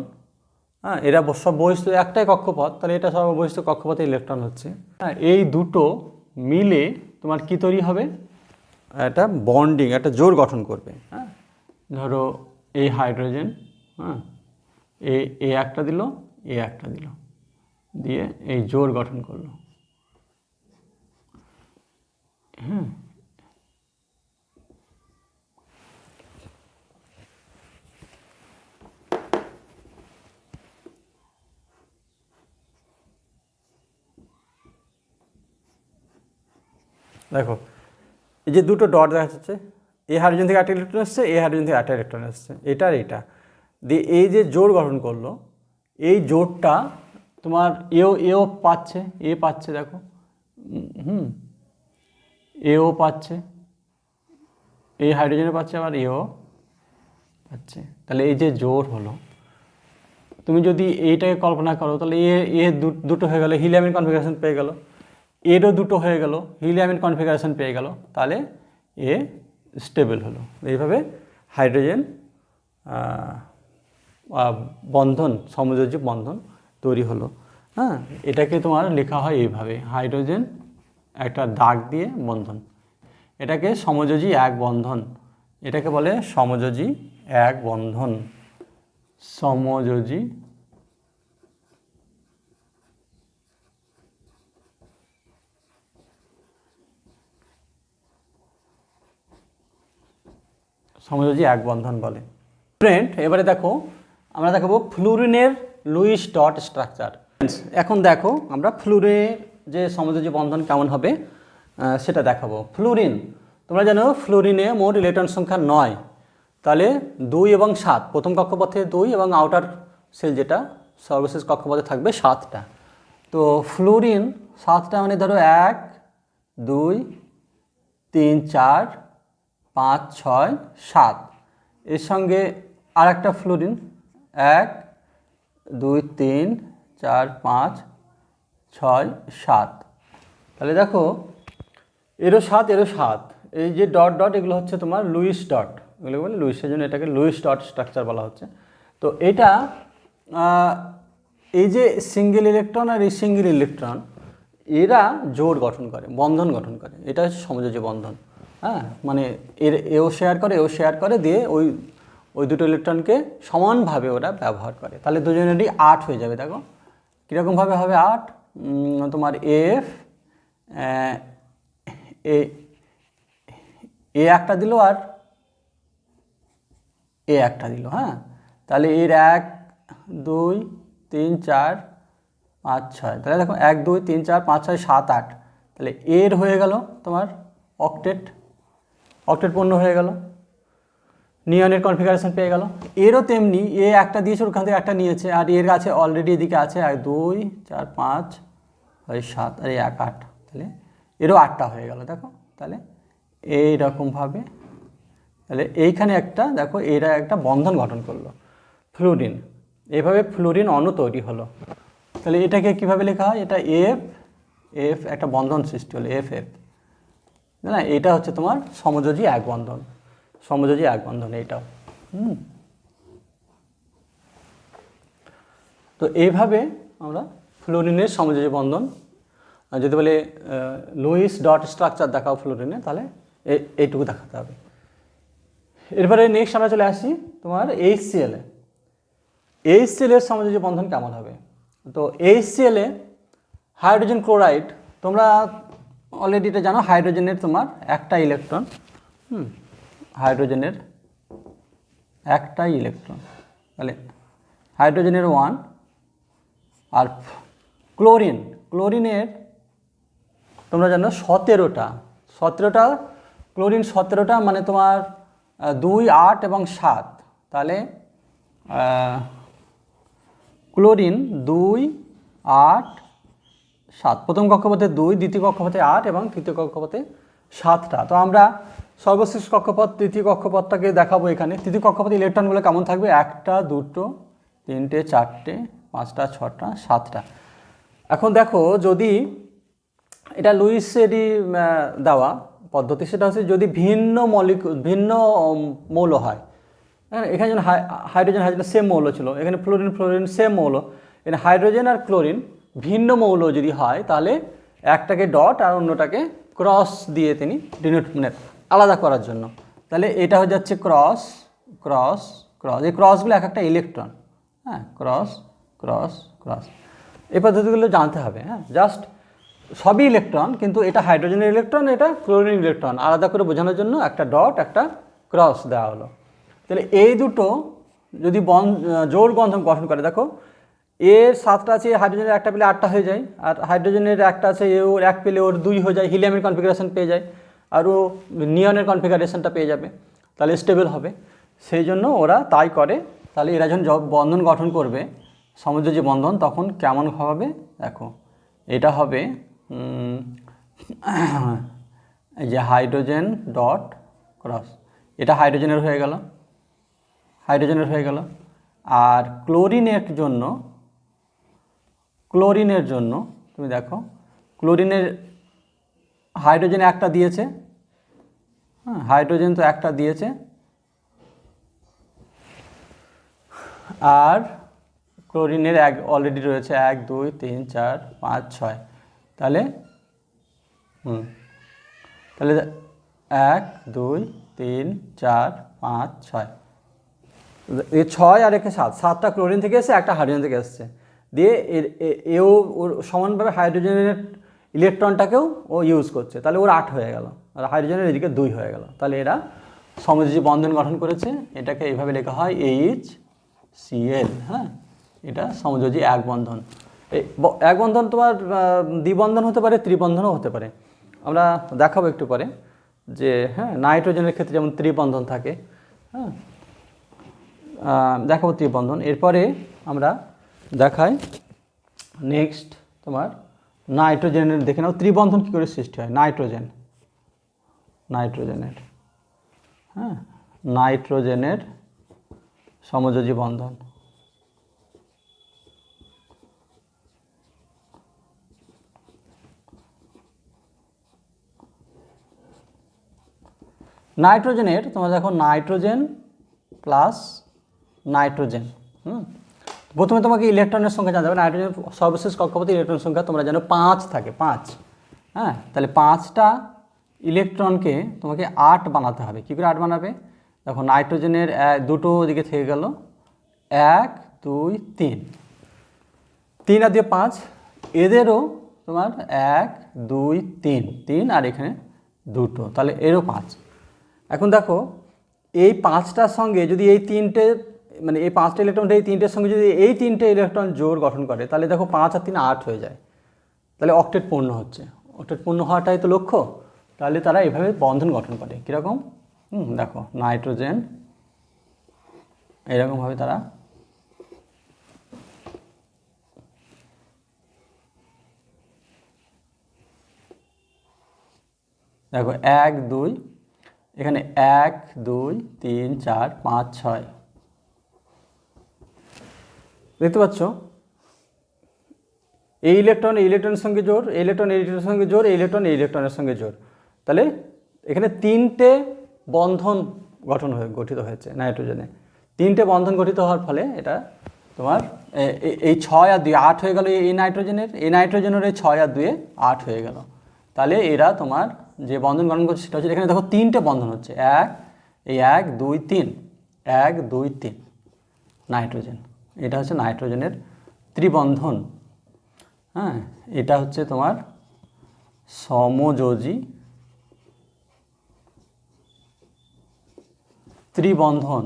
Speaker 1: হ্যাঁ, এরা সব বহিস্থ একটাই কক্ষপথ, তাহলে এটা সব বহিস্থ কক্ষপথে ইলেকট্রন হচ্ছে। হ্যাঁ, এই দুটো মিলে তোমার কি তৈরি হবে, একটা বন্ডিং, একটা জোড় গঠন করবে। হ্যাঁ, ধরো এই হাইড্রোজেন, হ্যাঁ, এ একটা দিল, এ একটা দিল, দিয়ে এই জোড় গঠন করলো। হ্যাঁ, দেখো এই যে দুটো ডট দেখা যাচ্ছে, এ হাইড্রোজেন থেকে একটা ইলেকট্রন এসছে, এ হাইড্রোজেন থেকে একটা ইলেকট্রন এসছে, এটা আর এটা দিয়ে এই যে জোড় গঠন করলো, এই জোড়টা তোমার এও পাচ্ছে, এ পাচ্ছে, দেখো এও পাচ্ছে, এই হাইড্রোজেনও পাচ্ছে, আবার এও পাচ্ছে, তাহলে এই যে জোড় হলো, তুমি যদি এইটাকে কল্পনা করো তাহলে এ দুটো হয়ে গেল, হিলিয়ামিন কনফিগারেশন পেয়ে গেল, এরও দুটো হয়ে গেল, হিলিয়ামিন কনফিগারেশন পেয়ে গেল, তাহলে এ স্টেবল হলো। এইভাবে হাইড্রোজেন বন্ধন, সমযোজী বন্ধন তৈরি হলো। হ্যাঁ, এটাকে তোমার লেখা হয় এইভাবে, হাইড্রোজেন একটা দাগ দিয়ে বন্ধন, এটাকে সমযোজী এক বন্ধন, এটাকে বলে সমযোজী এক বন্ধন, সমযোজী সমযোজী এক বন্ধন বলে। ফ্রেন্ড, এবারে দেখো আমরা দেখাবো ফ্লুরিনের লুইস ডট স্ট্রাকচার। এখন দেখো আমরা ফ্লুরিনের যে সমযোজী বন্ধন কেমন হবে সেটা দেখাবো। ফ্লুরিন, তোমরা জানো ফ্লুরিনে মোট ইলেকট্রন সংখ্যা 9, তাহলে 2 এবং 7, প্রথম কক্ষপথে 2 এবং আউটার সেল যেটা সর্বশেষ কক্ষপথে থাকবে 7টা। তো ফ্লুরিন 7টা মানে ধরো 1 2 3 4 5 6 7, এর সঙ্গে আর একটা ফ্লুরিন 1 2 3 4 5 6 7, তাহলে দেখো এরও 7 এরও 7, এই যে ডট ডট এগুলো হচ্ছে তোমার লুইস ডট, এগুলো বলে লুইসের জন্য এটাকে লুইস ডট স্ট্রাকচার বলা হচ্ছে। তো এটা এই যে সিঙ্গেল ইলেকট্রন আর এই সিঙ্গেল ইলেকট্রন এরা জোড় গঠন করে, বন্ধন গঠন করে, এটা হচ্ছে সমযোজী বন্ধন। হ্যাঁ, মানে এও শেয়ার করে, এও শেয়ার করে, দিয়ে ওই দুটো ইলেকট্রনকে সমানভাবে ওরা ব্যবহার করে, তাহলে দুজনেরই 8 হয়ে যাবে। দেখো কীরকমভাবে হবে 8, তোমার এফ এ একটা দিল আর এ একটা দিল। হ্যাঁ, তাহলে এর 1 2 3 4 5 6, তাহলে দেখো 1 2 3 4 5 6 7 8, তাহলে এর হয়ে গেল তোমার অক্টেট পূর্ণ হয়ে গেল, নিয়নের কনফিগারেশন পেয়ে গেল। এরও তেমনি এ একটা দিয়েছে, ওখান থেকে একটা নিয়েছে, আর এর কাছে অলরেডি এদিকে আছে 1 2 4 5 6 7 আর 1 8, তাহলে এরও 8টা হয়ে গেল। দেখো তাহলে এইরকমভাবে, তাহলে এইখানে একটা দেখো এরা একটা বন্ধন গঠন করলো ফ্লুরিন, এভাবে ফ্লুরিন অণু তৈরি হলো। তাহলে এটাকে কিভাবে লেখা হয়, এটা এফ একটা বন্ধন সৃষ্টি হলো এফ, না এটা হচ্ছে তোমার সমযোজী এক বন্ধন, সমযোজী এক বন্ধন এইটাও। তো এইভাবে আমরা ফ্লুরিনের সমযোজী বন্ধন, যদি বলে লুইস ডট স্ট্রাকচার দেখাও ফ্লুরিনে, তাহলে এইটুকু দেখাতে হবে। এরপরে নেক্সট আমরা চলে আসি তোমার HCl এ। HCl এর সমযোজী বন্ধন কেমন হবে? তো HCl এ হাইড্রোজেন ক্লোরাইড, তোমরা অলরেডি এটা জানো, হাইড্রোজেনের তোমার একটা ইলেকট্রন, হাইড্রোজেনের একটাই ইলেকট্রন, তাহলে হাইড্রোজেনের 1, আর ক্লোরিনের তোমরা জানো 17টা ক্লোরিন 17টা, মানে তোমার 2 8 এবং 7, তাহলে ক্লোরিন 2 8 7, প্রথম কক্ষপথে 2, দ্বিতীয় কক্ষপথে 8 এবং তৃতীয় কক্ষপথে 7টা। তো আমরা সর্বশেষ কক্ষপথ তৃতীয় কক্ষপথটাকে দেখাবো এখানে। তৃতীয় কক্ষপথে ইলেকট্রনগুলো কেমন থাকবে, 1টা 2টো 3টে 4টে 5টা 6টা 7টা। এখন দেখো, যদি এটা লুইসেরই দেওয়া পদ্ধতি, সেটা হচ্ছে যদি ভিন্ন মৌল হয়। হ্যাঁ, এখানে যেন হাইড্রোজেন সেম মৌল ছিল, এখানে ফ্লোরিন সেম মৌল, এখানে হাইড্রোজেন আর ক্লোরিন ভিন্ন মৌল যদি হয়, তাহলে একটাকে ডট আর অন্যটাকে ক্রস দিয়ে তিনি ডিনোট মানে আলাদা করার জন্য, তাহলে এটা হয়ে যাচ্ছে ক্রস ক্রস ক্রস। এই ক্রসগুলো এক একটা ইলেকট্রন। হ্যাঁ, ক্রস ক্রস ক্রস, এই পদ্ধতিগুলো জানতে হবে। হ্যাঁ, জাস্ট সবই ইলেকট্রন, কিন্তু এটা হাইড্রোজেনের ইলেকট্রন, এটা ক্লোরিন ইলেকট্রন, আলাদা করে বোঝানোর জন্য একটা ডট একটা ক্রস দেওয়া হলো। তাহলে এই দুটো যদি জোড় বন্ধন গঠন করে, দেখো এর 7টা আছে, হাইড্রোজেনের একটা পেলে 8টা হয়ে যায়, আর হাইড্রোজেনের একটা আছে, ওর 1 পেলে ওর 2 হয়ে যায়, হিলিয়ামের কনফিগারেশন পেয়ে যায়, আর ও নিয়নের কনফিগারেশনটা পেয়ে যাবে, তাহলে স্টেবল হবে। সেই জন্য ওরা তাই করে। তাহলে এরা যখন বন্ধন গঠন করবে, সমযোজী বন্ধন, তখন কেমন হবে দেখো, এটা হবে এই যে হাইড্রোজেন ডট ক্রস, এটা হাইড্রোজেনের হয়ে গেল, আর ক্লোরিনের জন্য তুমি দেখো, ক্লোরিনের হাইড্রোজেন একটা দিয়েছে। হ্যাঁ, হাইড্রোজেন তো একটা দিয়েছে, আর ক্লোরিনের অলরেডি রয়েছে 1 2 3 4 5 6, তাহলে 1 2 3 4 5 6, এই 6 আর একে 7টা ক্লোরিন থেকে এসে, একটা হাইড্রোজেন থেকে এসছে, দিয়ে এও ওর সমানভাবে হাইড্রোজেনের ইলেকট্রনটাকেও ও ইউজ করছে, তাহলে ওর 8 হয়ে গেল, আর হাইড্রোজেনের এদিকে 2 হয়ে গেল। তাহলে এরা সমযোজী বন্ধন গঠন করেছে। এটাকে এইভাবে লেখা হয় HCl। হ্যাঁ, এটা সমযোজী এক বন্ধন। এক বন্ধন তোমার দ্বিবন্ধন হতে পারে, ত্রিবন্ধনও হতে পারে। আমরা দেখাবো একটু পরে যে হ্যাঁ, নাইট্রোজেনের ক্ষেত্রে যেমন ত্রিবন্ধন থাকে। হ্যাঁ, দেখাবো ত্রিবন্ধন। এরপরে আমরা দেখাই নেক্সট তোমার নাইট্রোজেনের, দেখে নাও ত্রিবন্ধন কী করে সৃষ্টি হয়। নাইট্রোজেনের সমযোজী বন্ধন। নাইট্রোজেনের তোমার দেখো, নাইট্রোজেন প্লাস নাইট্রোজেন। প্রথমে তোমাকে ইলেকট্রনের সংখ্যা জানতে হবে। নাইট্রোজেন সর্বশেষ কক্ষপথে ইলেকট্রন সংখ্যা তোমরা জানো 5 থাকে, 5। হ্যাঁ, তাহলে 5টা ইলেকট্রনকে তোমাকে 8 বানাতে হবে। কী করে 8 বানাবে দেখো, নাইট্রোজেনের দুটো দিকে থেকে গেল, 1 2 3, 3 আর 2 5, এদেরও তোমার 1 2 3 আর এখানে দুটো, তাহলে এরও 5। এখন দেখো, এই 5টার সঙ্গে যদি এই 3টে মানে এই 5টা ইলেকট্রনটা এই 3টের সঙ্গে যদি এই 3টে ইলেকট্রন জোড় গঠন করে, তাহলে দেখো 5 আর 3 8 হয়ে যায়, তাহলে অক্টেট পূর্ণ হচ্ছে। অক্টেট পূর্ণ হওয়াটাই তো লক্ষ্য। তাহলে তারা এভাবে বন্ধন গঠন করে। কীরকম দেখো, নাইট্রোজেন এরকমভাবে তারা দেখো 1 2, এখানে 1 2 3 4 5 6, দেখতে পাচ্ছ এই ইলেকট্রন এই ইলেকট্রনের সঙ্গে জোড়, এই ইলেকট্রন এই ইলেকট্রনের সঙ্গে জোড়, এই ইলেকট্রন এই ইলেকট্রনের সঙ্গে জোড়, তাহলে এখানে 3টে বন্ধন গঠিত হয়েছে নাইট্রোজেনে। 3টে বন্ধন গঠিত হওয়ার ফলে এটা তোমার এই 6 আর 2 8 হয়ে গেল। এই নাইট্রোজেনের এই 6 আর 2 8 হয়ে গেল। তাহলে এরা তোমার যে বন্ধন গঠন করছে সেটা হচ্ছে, এখানে দেখো 3টে বন্ধন হচ্ছে, 1 2 3 1 2 3 নাইট্রোজেন। এটা হচ্ছে নাইট্রোজেনের ত্রিবন্ধন। হ্যাঁ, এটা হচ্ছে তোমার সমযোজী ত্রিবন্ধন।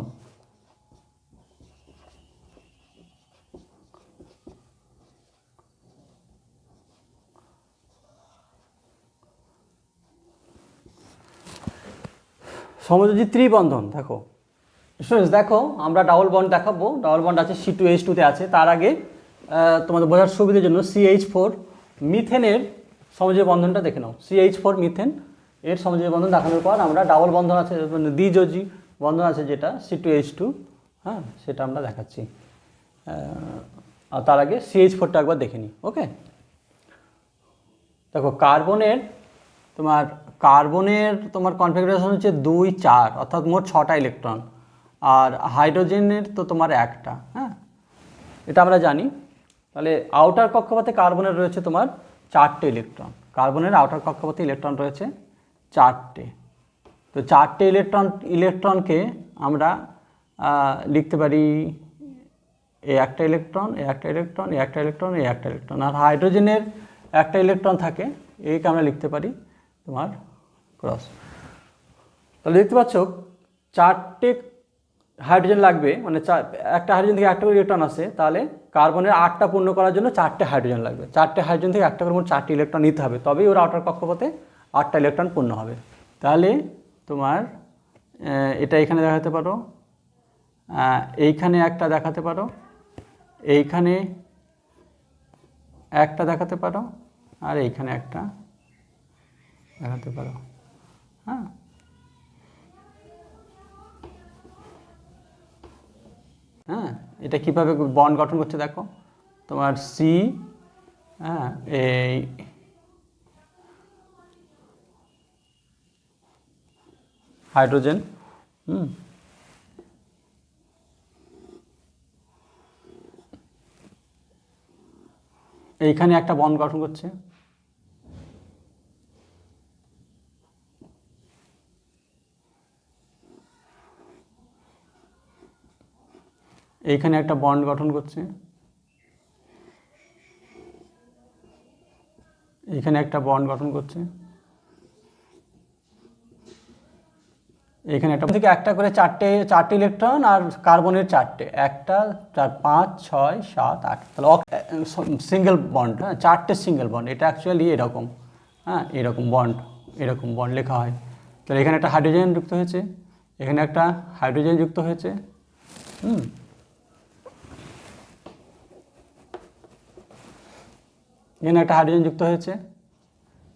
Speaker 1: সমযোজী ত্রিবন্ধন দেখো স্টুডেন্টস, দেখো আমরা ডাবল বন্ড দেখাবো। ডাবল বন্ড আছে, C2H2 তে আছে। তার আগে তোমাদের বোঝার সুবিধার জন্য CH4 মিথেনের সমযোজী বন্ধনটা দেখে নাও। CH4 মিথেন এর সমযোজী বন্ধন দেখানোর পর আমরা ডাবল বন্ধন আছে, মানে দ্বিযোজী বন্ধন আছে যেটা C2H2, হ্যাঁ, সেটা আমরা দেখাচ্ছি। আর তার আগে CH4টা একবার দেখে নিই। ওকে, দেখো কার্বনের তোমার কনফিগারেশন হচ্ছে 2, 4, অর্থাৎ মোট 6টা ইলেকট্রন, আর হাইড্রোজেনের তো তোমার একটা, হ্যাঁ, এটা আমরা জানি। তাহলে আউটার কক্ষপথে কার্বনের রয়েছে তোমার 4টে ইলেকট্রন, কার্বনের আউটার কক্ষপথে ইলেকট্রন রয়েছে 4টে। তো 4টে ইলেকট্রনকে আমরা লিখতে পারি এ একটা ইলেকট্রন, এ একটা ইলেকট্রন, এ একটা ইলেকট্রন, এ একটা ইলেকট্রন। আর হাইড্রোজেনের একটা ইলেকট্রন থাকে, একে আমরা লিখতে পারি তোমার ক্রস। তাহলে দেখতে পাচ্ছ 4টে হাইড্রোজেন লাগবে, মানে একটা হাইড্রোজেন থেকে একটা করে ইলেকট্রন আসে, তাহলে কার্বনের 8টা পূর্ণ করার জন্য 4টে হাইড্রোজেন লাগবে। 4টে হাইড্রোজেন থেকে একটা করে মোট 4টে ইলেকট্রন নিতে হবে, তবেই ওর আউটার কক্ষপথে 8টা ইলেকট্রন পূর্ণ হবে। তাহলে তোমার এটা এখানে দেখাতে পারো, এইখানে একটা দেখাতে পারো, এইখানে একটা দেখাতে পারো, আর এইখানে একটা দেখাতে পারো, হ্যাঁ। হ্যাঁ, এটা কীভাবে বন্ড গঠন করছে দেখো, তোমার সি, হ্যাঁ, এই হাইড্রোজেন, এইখানে একটা বন্ড গঠন করছে, এইখানে একটা বন্ড গঠন করছে, এইখানে একটা বন্ড গঠন করছে, এখানে একটা থেকে একটা করে চারটে ইলেকট্রন, আর কার্বনের 4টে, 1, 4, 5, 6, 7, 8, তাহলে সিঙ্গেল বন্ড, হ্যাঁ, 4টে সিঙ্গেল বন্ড। এটা অ্যাকচুয়ালি এরকম, হ্যাঁ, এরকম বন্ড লেখা হয়। তাহলে এখানে একটা হাইড্রোজেন যুক্ত হয়েছে, এখানে একটা হাইড্রোজেন যুক্ত হয়েছে, এখানে একটা হাইড্রোজেন যুক্ত হয়েছে,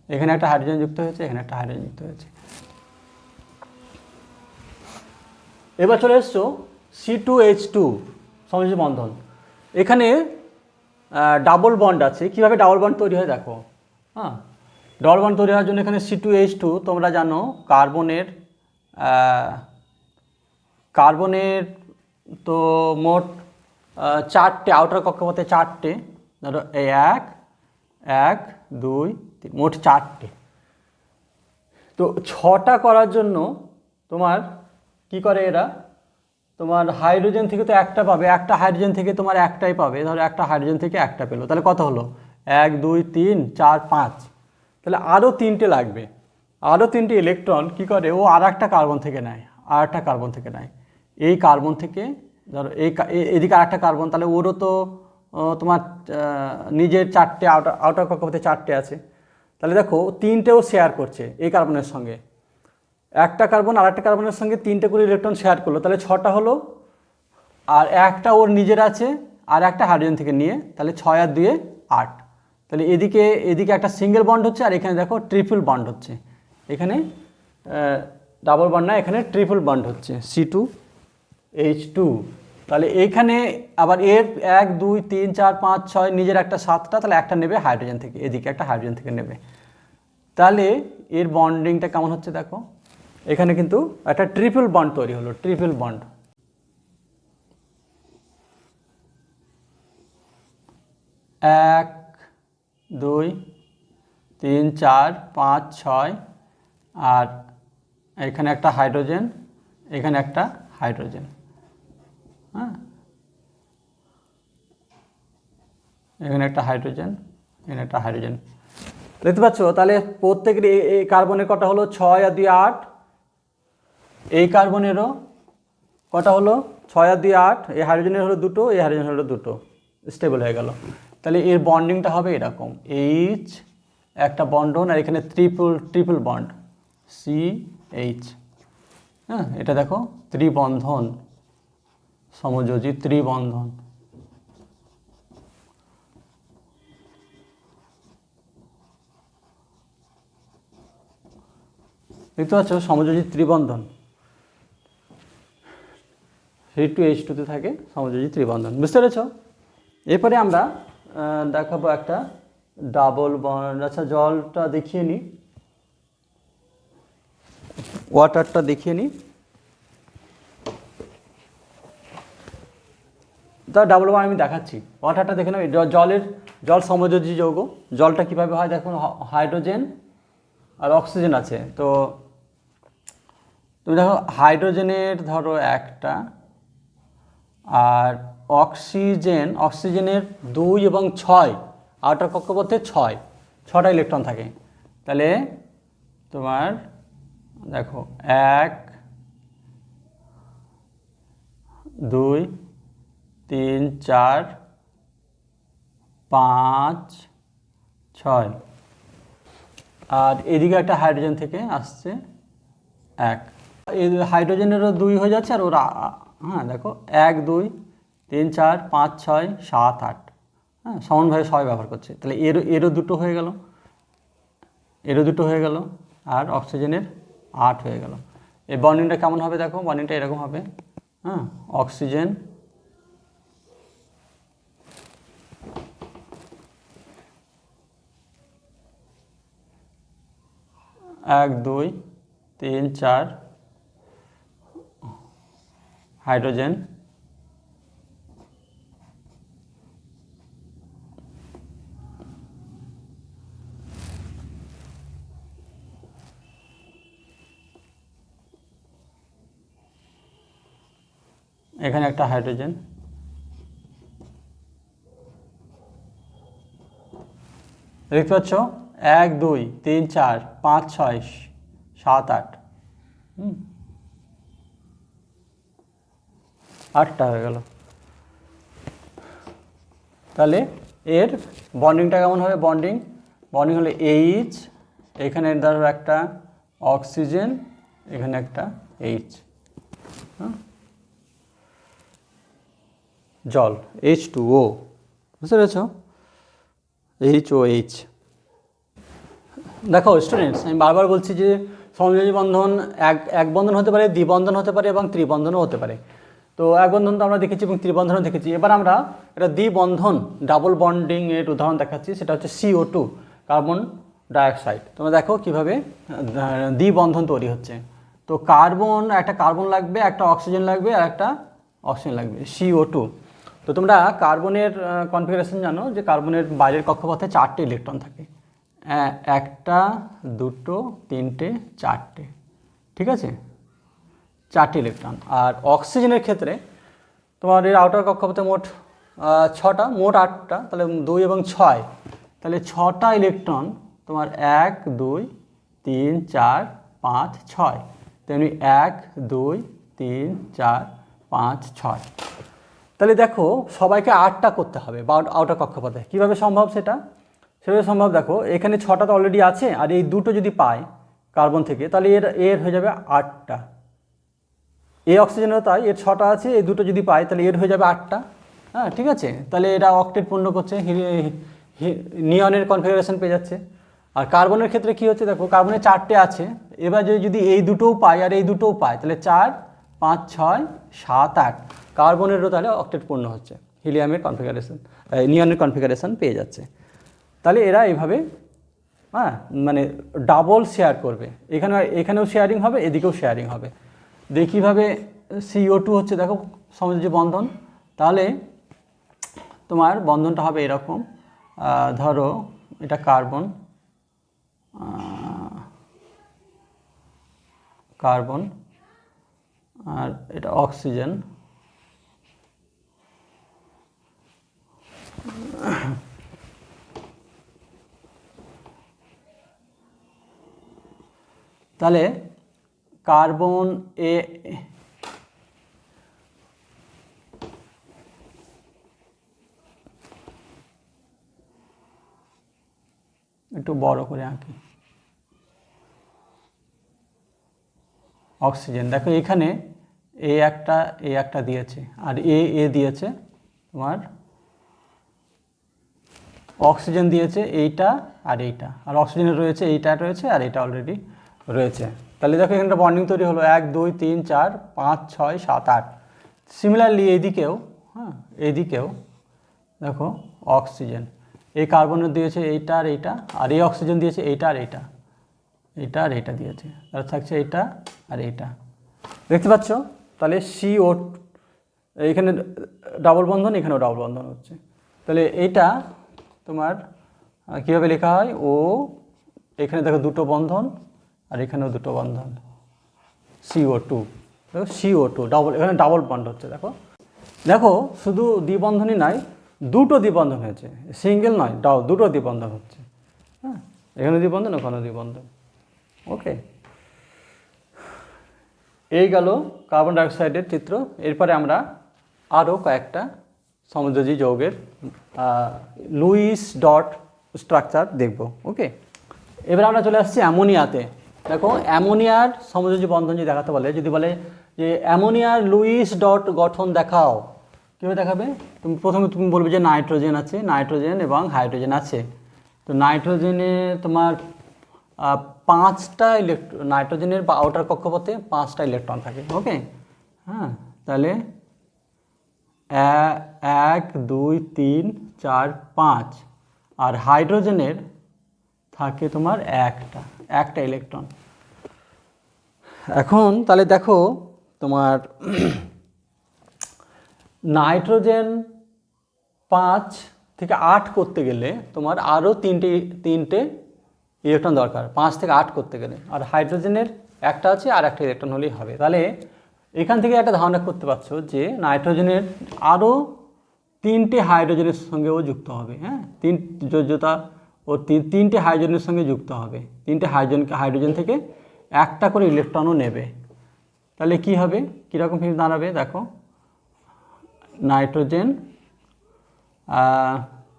Speaker 1: এখানে একটা হাইড্রোজেন যুক্ত হয়েছে, এখানে একটা হাইড্রোজেন যুক্ত হয়েছে। এবার চলে এসছো C2H2 সমযোজী বন্ধন। এখানে ডাবল বন্ড আছে। কিভাবে ডাবল বন্ড তৈরি হয় দেখো, হ্যাঁ, ডাবল বন্ড তৈরি হওয়ার জন্য এখানে C2H2 তোমরা জানো কার্বনের তো মোট 4টে আউটার কক্ষপথে 4টে, ধরো এই 1, 2, 3, মোট 4টে। তো 6টা করার জন্য তোমার কি করে এরা, তোমার হাইড্রোজেন থেকে তো একটা পাবে, একটা হাইড্রোজেন থেকে তোমার একটাই পাবে, ধরো একটা হাইড্রোজেন থেকে একটা পেলো, তাহলে কত হলো 1, 2, 3, 4, 5, তাহলে আরও 3টে লাগবে। আরও 3টে ইলেকট্রন কি করে, ও আর একটা কার্বন থেকে নেয়, এই কার্বন থেকে, ধরো এদিকে আর একটা কার্বন, তাহলে ওরও তো তোমার নিজের 4টে আউটার কক্ষপথে 4টে আছে, তাহলে দেখো 3টেও শেয়ার করছে এই কার্বনের সঙ্গে। একটা কার্বন আর একটা কার্বনের সঙ্গে 3টে করে ইলেকট্রন শেয়ার করলো, তাহলে 6টা হলো, আর একটা ওর নিজের আছে আর একটা হাইড্রোজেন থেকে নিয়ে, তাহলে 6 আর 2, 8। তাহলে এদিকে একটা সিঙ্গেল বন্ড হচ্ছে, আর এখানে দেখো ট্রিপল বন্ড হচ্ছে, এখানে ডাবল বন্ড না, এখানে ট্রিপল বন্ড হচ্ছে C2H2। তাহলে এইখানে আবার এর 1, 2, 3, 4, 5, 6 নিজের একটা 7টা, তাহলে একটা নেবে হাইড্রোজেন থেকে, এদিকে একটা হাইড্রোজেন থেকে নেবে। তাহলে এর বন্ডিংটা কেমন হচ্ছে দেখো, এখানে কিন্তু একটা ট্রিপল বন্ড তৈরি হলো, ট্রিপল বন্ড। 1, 2, 3, 4, 5, 6, আর এখানে একটা হাইড্রোজেন, এখানে একটা হাইড্রোজেন, হ্যাঁ, এখানে একটা হাইড্রোজেন, এখানে একটা হাইড্রোজেন, দেখতে পাচ্ছ। তাহলে প্রত্যেকের এই কার্বনের কটা হলো, 6 আর 2, 8, এই কার্বনেরও কটা হলো, 6 আর 2, 8, এই হাইড্রোজেনের হলো 2টো, এই হাইড্রোজেনের হলো 2টো, স্টেবল হয়ে গেল। তাহলে এর বন্ডিংটা হবে এরকম, এইচ একটা বন্ডন, আর এখানে ট্রিপল বন্ড CH, হ্যাঁ, এটা দেখো ত্রিবন্ধন, সমযোজী ত্রিবন্ধন। দেখতে পাচ্ছ সমযোজী ত্রিবন্ধন, C2H2 থাকে সমযোজী ত্রিবন্ধন, বুঝতে পেরেছ? এরপরে আমরা দেখাবো একটা ডাবল বন্ড। আচ্ছা জলটা দেখিয়ে নিই, ওয়াটারটা দেখিয়ে নিই। তা ডাবল বন্ড আমি দেখাচ্ছি, ওয়াটারটা দেখে নাও। জল সমযোজী যৌগ। জলটা কীভাবে হয় দেখুন, হাইড্রোজেন আর অক্সিজেন আছে। তো তুমি দেখো হাইড্রোজেনের ধরো একটা, আর অক্সিজেনের 2 এবং 6, আউটার কক্ষপথে 6টা ইলেকট্রন থাকে। তাহলে তোমার দেখো 1 2 3 4 5 6, আর এদিকে একটা হাইড্রোজেন থেকে আসছে 1। এই হাইড্রোজেনেরও 2 হয়ে যাচ্ছে, আর ওরা হ্যাঁ দেখো 1 2 3 4 5 6 7 8, হ্যাঁ সমানভাবে সবাই ব্যবহার করছে। তাহলে এরও 2টো হয়ে গেল, এরও 2টো হয়ে গেল, আর অক্সিজেনের 8 হয়ে গেল। এই বন্ডিংটা কেমন হবে দেখো, বন্ডিংটা এরকম হবে, হ্যাঁ অক্সিজেন 1 2 3 4, হাইড্রোজেন এখানে একটা হাইড্রোজেন, দেখতে পাচ্ছ 1 2 3 4 5 6 7 8, 8টা হয়ে গেল। তাহলে এর বন্ডিংটা কেমন হবে, বন্ডিং হলে H, এখানে ধরো একটা অক্সিজেন, এখানে একটা H, জল H2O, বুঝতে পেরেছ? HOH। দেখো স্টুডেন্টস, আমি বারবার বলছি যে সমযোজী বন্ধন এক বন্ধন হতে পারে, দ্বিবন্ধন হতে পারে এবং ত্রিবন্ধনও হতে পারে। তো এক বন্ধন তো আমরা দেখেছি এবং ত্রিবন্ধনও দেখেছি। এবার আমরা এটা দ্বিবন্ধন ডাবল বন্ডিং এর উদাহরণ দেখাচ্ছি, সেটা হচ্ছে CO2, কার্বন ডাইঅক্সাইড। তোমরা দেখো কীভাবে দ্বিবন্ধন তৈরি হচ্ছে। তো একটা কার্বন লাগবে, একটা অক্সিজেন লাগবে, আর একটা অক্সিজেন লাগবে, CO2। তো তোমরা কার্বনের কনফিগারেশন জানো যে কার্বনের বাইরের কক্ষপথে 4টে ইলেকট্রন থাকে, 1টা 2টো 3টে 4টে, ঠিক আছে, 4টে ইলেকট্রন। আর অক্সিজেনের ক্ষেত্রে তোমার এর আউটার কক্ষপথে মোট 6টা, মোট 8টা, তাহলে 2 এবং 6, তাহলে 6টা ইলেকট্রন তোমার 1 2 3 4 5 6, তেমনি 1 2 3 4 5 6। তাহলে দেখো সবাইকে 8টা করতে হবে আউটার কক্ষপথে। কীভাবে সম্ভব সেভাবে সম্ভব। দেখো এখানে 6টা তো অলরেডি আছে, আর এই 2টো যদি পাই কার্বন থেকে, তাহলে এর হয়ে যাবে 8টা। এই অক্সিজেনও তাই, এর 6টা আছে, এই 2টো যদি পাই তাহলে এর হয়ে যাবে 8টা, হ্যাঁ ঠিক আছে। তাহলে এটা অক্টেট পূর্ণ করছে, নিয়নের কনফিগারেশন পেয়ে যাচ্ছে। আর কার্বনের ক্ষেত্রে কি হচ্ছে দেখো, কার্বনের 4টে আছে, এবার যদি এই 2টোও পাই আর এই 2টোও পাই, তাহলে 4 5 6 7 8, কার্বনেরও তাহলে অক্টেট পূর্ণ হচ্ছে, হিলিয়ামের কনফিগারেশন, নিয়নের কনফিগারেশন পেয়ে যাচ্ছে। তাহলে এরা এইভাবে হ্যাঁ মানে ডাবল শেয়ার করবে, এখানেও শেয়ারিং হবে, এদিকেও শেয়ারিং হবে। দেখি কীভাবে CO2 হচ্ছে দেখো সমযোজী বন্ধন। তাহলে তোমার বন্ধনটা হবে এরকম, ধরো এটা কার্বন আর এটা অক্সিজেন, তাহলে কার্বন একটু বড় করে আঁকি, অক্সিজেন দেখো এখানে এ একটা দিয়েছে, আর এ দিয়েছে তোমার, অক্সিজেন দিয়েছে এইটা আর এইটা, আর অক্সিজেনের রয়েছে এইটা রয়েছে, আর এটা অলরেডি রয়েছে। তাহলে দেখো এখানে বন্ডিং তৈরি হলো 1 2 3 4 5 6 7 8। সিমিলারলি এইদিকেও, হ্যাঁ এইদিকেও দেখো অক্সিজেন, এই কার্বনের দিয়েছে এইটা আর এইটা, আর এই অক্সিজেন দিয়েছে এইটা আর এইটা, এইটা আর এইটা দিয়েছে, আর থাকছে এইটা আর এইটা, দেখতে পাচ্ছ? তাহলে CO, এইখানে ডাবল বন্ধন, এখানেও ডাবল বন্ধন হচ্ছে। তাহলে এইটা তোমার কীভাবে লেখা হয়? ও, এখানে দেখো দুটো বন্ধন আর এখানেও দুটো বন্ধন, CO2, দেখো CO2 ডাবল, এখানে ডাবল বন্ড হচ্ছে। দেখো দেখো শুধু দ্বিবন্ধনই নয়, দুটো দ্বিবন্ধন হয়েছে, সিঙ্গেল নয়, দুটো দ্বিবন্ধন হচ্ছে। হ্যাঁ, এখানে দ্বিবন্ধন, ওখানে দ্বিবন্ধন। ওকে, এই গেল কার্বন ডাইঅক্সাইডের চিত্র। এরপরে আমরা আরও কয়েকটা সমযোজী যৌগের লুইস ডট স্ট্রাকচার দেখব। ওকে, এবার আমরা চলে আসছি অ্যামোনিয়াতে। দেখো অ্যামোনিয়ার সমযোজী বন্ধন যদি দেখাতে বলে, যদি বলে যে অ্যামোনিয়ার লুইস ডট গঠন দেখাও, কীভাবে দেখাবে? প্রথমে তুমি বলবে যে নাইট্রোজেন আছে, নাইট্রোজেন এবং হাইড্রোজেন আছে। তো নাইট্রোজেনে তোমার 5টা ইলেকট্রন, নাইট্রোজেনের বা আউটার কক্ষপথে 5টা ইলেকট্রন থাকে। ওকে, হ্যাঁ, তাহলে 1 2 3 4 5, আর হাইড্রোজেনের থাকে তোমার একটা ইলেকট্রন। এখন তাহলে দেখো তোমার নাইট্রোজেন 5 থেকে 8 করতে গেলে তোমার আরও তিনটে ইলেকট্রন দরকার, 5 থেকে 8 করতে গেলে। আর হাইড্রোজেনের একটা আছে, আর একটা ইলেকট্রন হলেই হবে। তাহলে এখান থেকে একটা ধারণা করতে পারছো যে নাইট্রোজেনের আরও 3টে হাইড্রোজেনের সঙ্গেও যুক্ত হবে। হ্যাঁ, যোজ্যতা ও 3টে হাইড্রোজেনের সঙ্গে যুক্ত হবে, 3টে হাইড্রোজেন থেকে একটা করে ইলেকট্রনও নেবে। তাহলে কি হবে, কীরকম ফিরে দাঁড়াবে? দেখো নাইট্রোজেন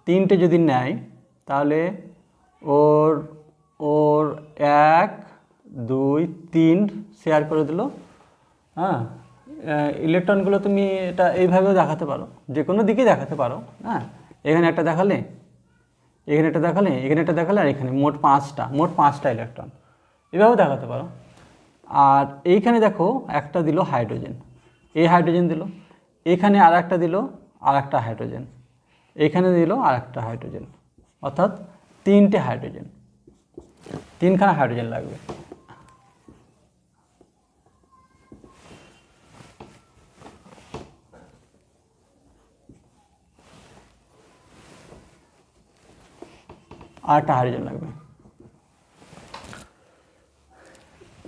Speaker 1: 3টে যদি নেয়, তাহলে ওর 1 2 3 শেয়ার করে দিল। হ্যাঁ, ইলেকট্রনগুলো তুমি এটা এইভাবেও দেখাতে পারো, যে কোনো দিকেই দেখাতে পারো। হ্যাঁ, এখানে একটা দেখালে, এখানে একটা দেখালে, এখানে একটা দেখালে, আর এখানে মোট 5টা ইলেকট্রন, এভাবেও দেখাতে পারো। আর এইখানে দেখো একটা দিল হাইড্রোজেন, এই হাইড্রোজেন দিল, এখানে আর একটা দিল, আর একটা হাইড্রোজেন, এখানে দিল আর একটা হাইড্রোজেন, অর্থাৎ 3টে হাইড্রোজেন, 3খানা হাইড্রোজেন লাগবে। আর একটা হাইড্রোজেন লাগবে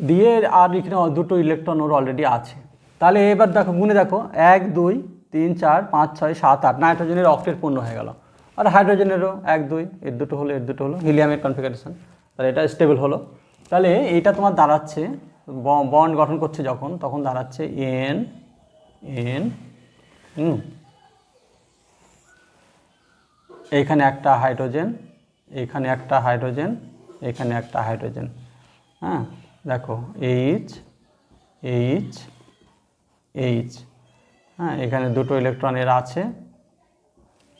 Speaker 1: দিয়ে, আর এখানে দুটো ইলেকট্রন ওর অলরেডি আছে। তাহলে এবার দেখো গুণে দেখো 1 2 3 4 5 6 7 8, নাইট্রোজেনের অক্টেট পূর্ণ হয়ে গেল। আর হাইড্রোজেনেরও 1 2, এর দুটো হলো, এর দুটো হলো, হিলিয়ামের কনফিগারেশন। তাহলে এটা স্টেবল হলো। তাহলে এইটা তোমার দাঁড়াচ্ছে, বন্ড গঠন করছে যখন, তখন দাঁড়াচ্ছে N এইখানে একটা হাইড্রোজেন, এখানে একটা হাইড্রোজেন, এখানে একটা হাইড্রোজেন। হ্যাঁ, দেখো H, হ্যাঁ, এখানে দুটো ইলেকট্রনের আছে,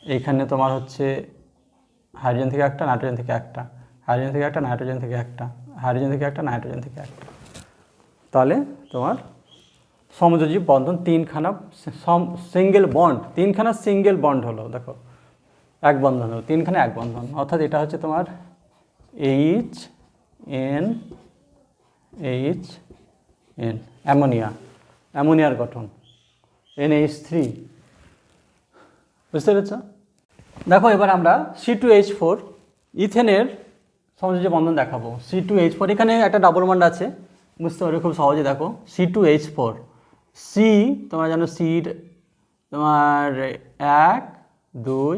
Speaker 1: এইখানে তোমার হচ্ছে হাইড্রোজেন থেকে একটা, নাইট্রোজেন থেকে একটা, হাইড্রোজেন থেকে একটা, নাইট্রোজেন থেকে একটা, হাইড্রোজেন থেকে একটা, নাইট্রোজেন থেকে একটা। তাহলে তোমার সমযোজী বন্ধন 3খানা সিঙ্গেল বন্ড, 3খানা সিঙ্গেল বন্ড হলো। দেখো এক বন্ধন হলো, 3খানা এক বন্ধন, অর্থাৎ এটা হচ্ছে তোমার HN, অ্যামোনিয়ার গঠন NH3, বুঝতে পেরেছ? দেখো এবার আমরা C2H4 ইথেনের সমযোজী বন্ধন দেখাবো। C2H4, এখানে একটা ডাবল বন্ড আছে, বুঝতে পারবে খুব সহজে। দেখো C2H4, C তোমরা জানো, সির তোমার 1 2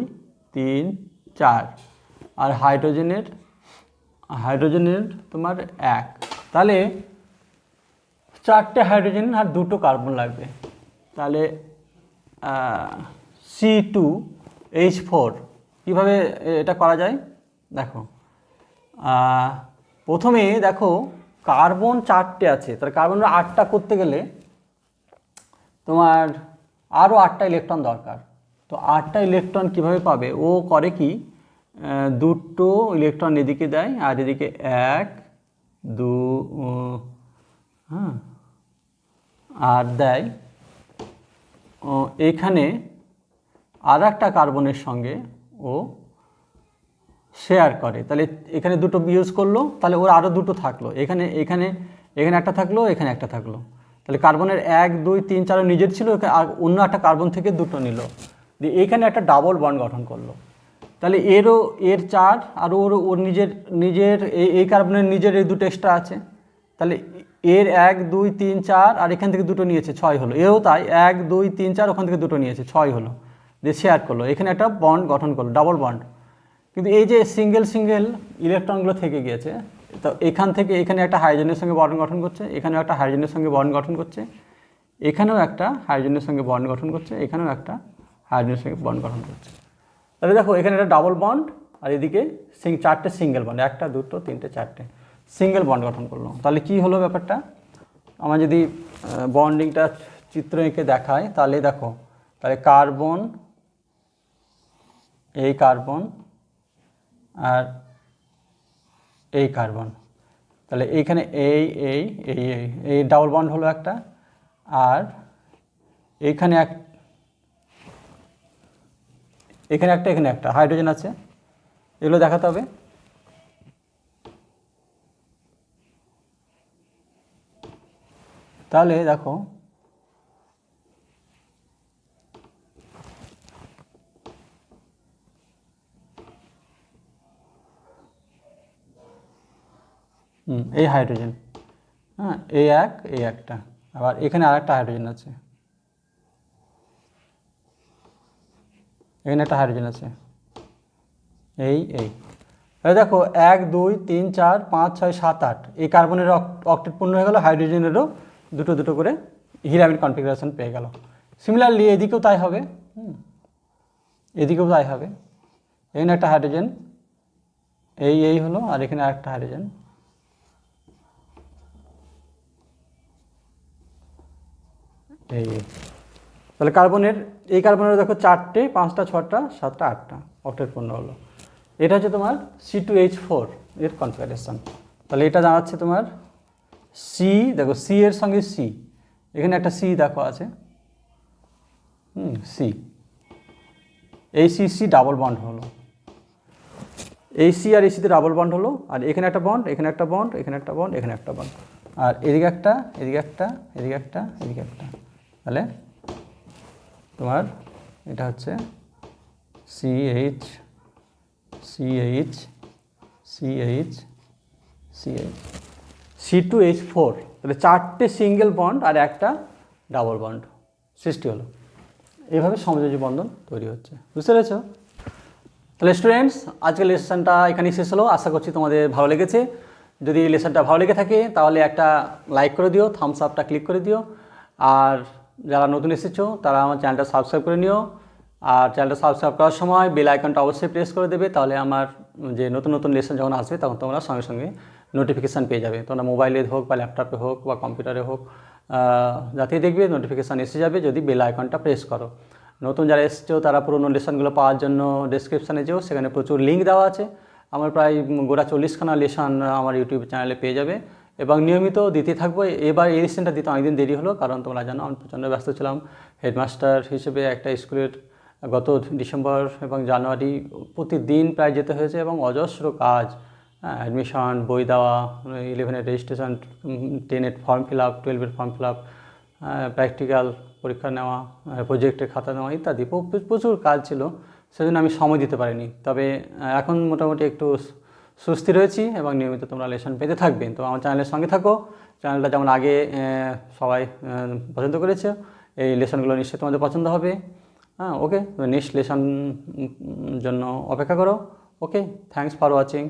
Speaker 1: 3 4, আর হাইড্রোজেনের তোমার 1। তাহলে 4টে হাইড্রোজেন আর 2টো কার্বন লাগবে। তাহলে C2H4 কীভাবে এটা করা যায়? দেখো প্রথমে দেখো কার্বন 4টে আছে, তাহলে কার্বন 8টা করতে গেলে তোমার আরও 8টা ইলেকট্রন দরকার। তো 8টা ইলেকট্রন কিভাবে পাবে? ও করে কি, দুটো ইলেকট্রন এদিকে দেয়, আর এদিকে 1 2 হ্যাঁ, আর দেয় এখানে আর একটা কার্বনের সঙ্গে ও শেয়ার করে, তাহলে এখানে দুটো ইউজ করলো, তাহলে ওর আরও দুটো থাকলো, এখানে এখানে এখানে একটা থাকলো, এখানে একটা থাকলো, তাহলে কার্বনের 1 2 3 4 নিজের ছিল, অন্য একটা কার্বন থেকে দুটো নিল, দিয়ে এখানে একটা ডাবল বন্ড গঠন করলো। তাহলে এর 4 আর ওর ওর নিজের নিজের এই কার্বনের নিজের এই দুটো এক্সট্রা আছে, তাহলে এর 1 2 3 4 আর এখান থেকে দুটো নিয়েছে 6 হলো, এও তাই 1 2 3 4 ওখান থেকে দুটো নিয়েছে 6 হলো, দিয়ে শেয়ার করলো, এখানে একটা বন্ড গঠন করলো, ডাবল বন্ড। কিন্তু এই যে সিঙ্গেল সিঙ্গেল ইলেকট্রনগুলো থেকে গিয়েছে, তো এখান থেকে এখানে একটা হাইড্রোজেনের সঙ্গে বন্ড গঠন করছে, এখানেও একটা হাইড্রোজেনের সঙ্গে বন্ড গঠন করছে, এখানেও একটা হাইড্রোজেনের সঙ্গে বন্ড গঠন করছে, এখানেও একটা হাইড্রোজেনের সঙ্গে বন্ড গঠন করছে। তাহলে দেখো এখানে একটা ডাবল বন্ড, আর এদিকে 4টে সিঙ্গেল বন্ড, 1 2 3 4টে সিঙ্গেল বন্ড গঠন করলো। তাহলে কি হলো ব্যাপারটা, আমার যদি বন্ডিংটা চিত্র এঁকে দেখায়, তাহলে দেখো, তাহলে কার্বন, এই কার্বন আর এই কার্বন, তাহলে এইখানে এই এই এই এই এই ডাবল বন্ড হলো একটা, আর এইখানে এখানে একটা এখানে একটা হাইড্রোজেন আছে, এগুলো দেখাতে হবে। তাহলে দেখো এই হাইড্রোজেন, হ্যাঁ এই একটা, আবার এখানে আর একটা হাইড্রোজেন আছে, এখানে একটা হাইড্রোজেন আছে, এই দেখো 1 2 3 4 5 6 7 8 এই কার্বনের অক্টেট পূর্ণ হয়ে গেল, হাইড্রোজেনেরও দুটো দুটো করে হিরামিন কনফিগারেশন পেয়ে গেল। সিমিলারলি এদিকেও তাই হবে, এদিকেও তাই হবে, এখানে একটা হাইড্রোজেন, এই হলো, আর এখানে আরেকটা হাইড্রোজেন, এই তাহলে কার্বনের এই কার্বনের দেখো 4টে 5টা 6টা 7টা 8টা অক্টেট পূর্ণ হলো। এটা হচ্ছে তোমার C2H4 এর কনফিগারেশন। তাহলে এটা দাঁড়াচ্ছে তোমার সি, দেখো সি এর সঙ্গে সি, এখানে একটা সি দেখো আছে, সি, এই সি ডাবল বন্ড হলো, এই সি আর এই সিতে ডাবল বন্ড হলো, আর এখানে একটা বন্ড, এখানে একটা বন্ড, এখানে একটা বন্ড, এখানে একটা বন্ড, আর এদিকে একটা, এদিকে একটা, এদিকে একটা, এদিকে একটা, তাহলে তোমার এটা হচ্ছে CH CH CH CH C2H4, তাহলে 4টে সিঙ্গেল বন্ড আর একটা ডাবল বন্ড সৃষ্টি হলো। এইভাবে সমযোজী বন্ধন তৈরি হচ্ছে, বুঝতে পেরেছো? তাহলে স্টুডেন্টস, আজকের লেসনটা এখানেই শেষ হলো, আশা করছি তোমাদের ভালো লেগেছে। যদি লেসনটা ভালো লেগে থাকে তাহলে একটা লাইক করে দিও, থামস আপটা ক্লিক করে দিও, আর যারা নতুন এসেছো তারা আমার চ্যানেলটা সাবস্ক্রাইব করে নিও, আর চ্যানেলটা সাবস্ক্রাইব করার সময় বেল আইকনটা অবশ্যই প্রেস করে দেবে, তাহলে আমার যে নতুন নতুন লেসন যখন আসবে তখন তোমরা সঙ্গে সঙ্গে নোটিফিকেশান পেয়ে যাবে। তোমরা মোবাইলে হোক বা ল্যাপটপে হোক বা কম্পিউটারে হোক, যাতেই দেখবে নোটিফিকেশান এসে যাবে যদি বেল আইকনটা প্রেস করো। নতুন যারা এসেছো তারা পুরোনো লেসনগুলো পাওয়ার জন্য ডেসক্রিপশানে যেও, সেখানে প্রচুর লিঙ্ক দেওয়া আছে, আমার প্রায় গোটা 40খানা লেসন আমার ইউটিউব চ্যানেলে পেয়ে যাবে, এবং নিয়মিত দিতে থাকবো। এবার এই লেসনটা দিতে অনেকদিন দেরি হলো, কারণ তোমরা জানো আমি প্রচণ্ড ব্যস্ত ছিলাম হেডমাস্টার হিসেবে একটা স্কুলের। গত ডিসেম্বর এবং জানুয়ারি প্রতিদিন প্রায় যেতে হয়েছে, এবং অজস্র কাজ, অ্যাডমিশন, বই দেওয়া, 11-এর রেজিস্ট্রেশন, 10-এর ফর্ম ফিল আপ, 12-এর ফর্ম ফিল আপ, প্র্যাকটিক্যাল পরীক্ষা নেওয়া, প্রজেক্টের খাতা নেওয়া ইত্যাদি প্রচুর কাজ ছিল, সেজন্য আমি সময় দিতে পারিনি। তবে এখন মোটামুটি একটু সুস্থির রয়েছি এবং নিয়মিত তোমরা লেসন পেতে থাকবে। তো আমার চ্যানেলের সঙ্গে থাকো, চ্যানেলটা যেমন আগে সবাই পছন্দ করেছে, এই লেসনগুলো নিশ্চয়ই তোমাদের পছন্দ হবে। ওকে, নেক্সট লেসন জন্য অপেক্ষা করো। ওকে, থ্যাঙ্কস ফর ওয়াচিং।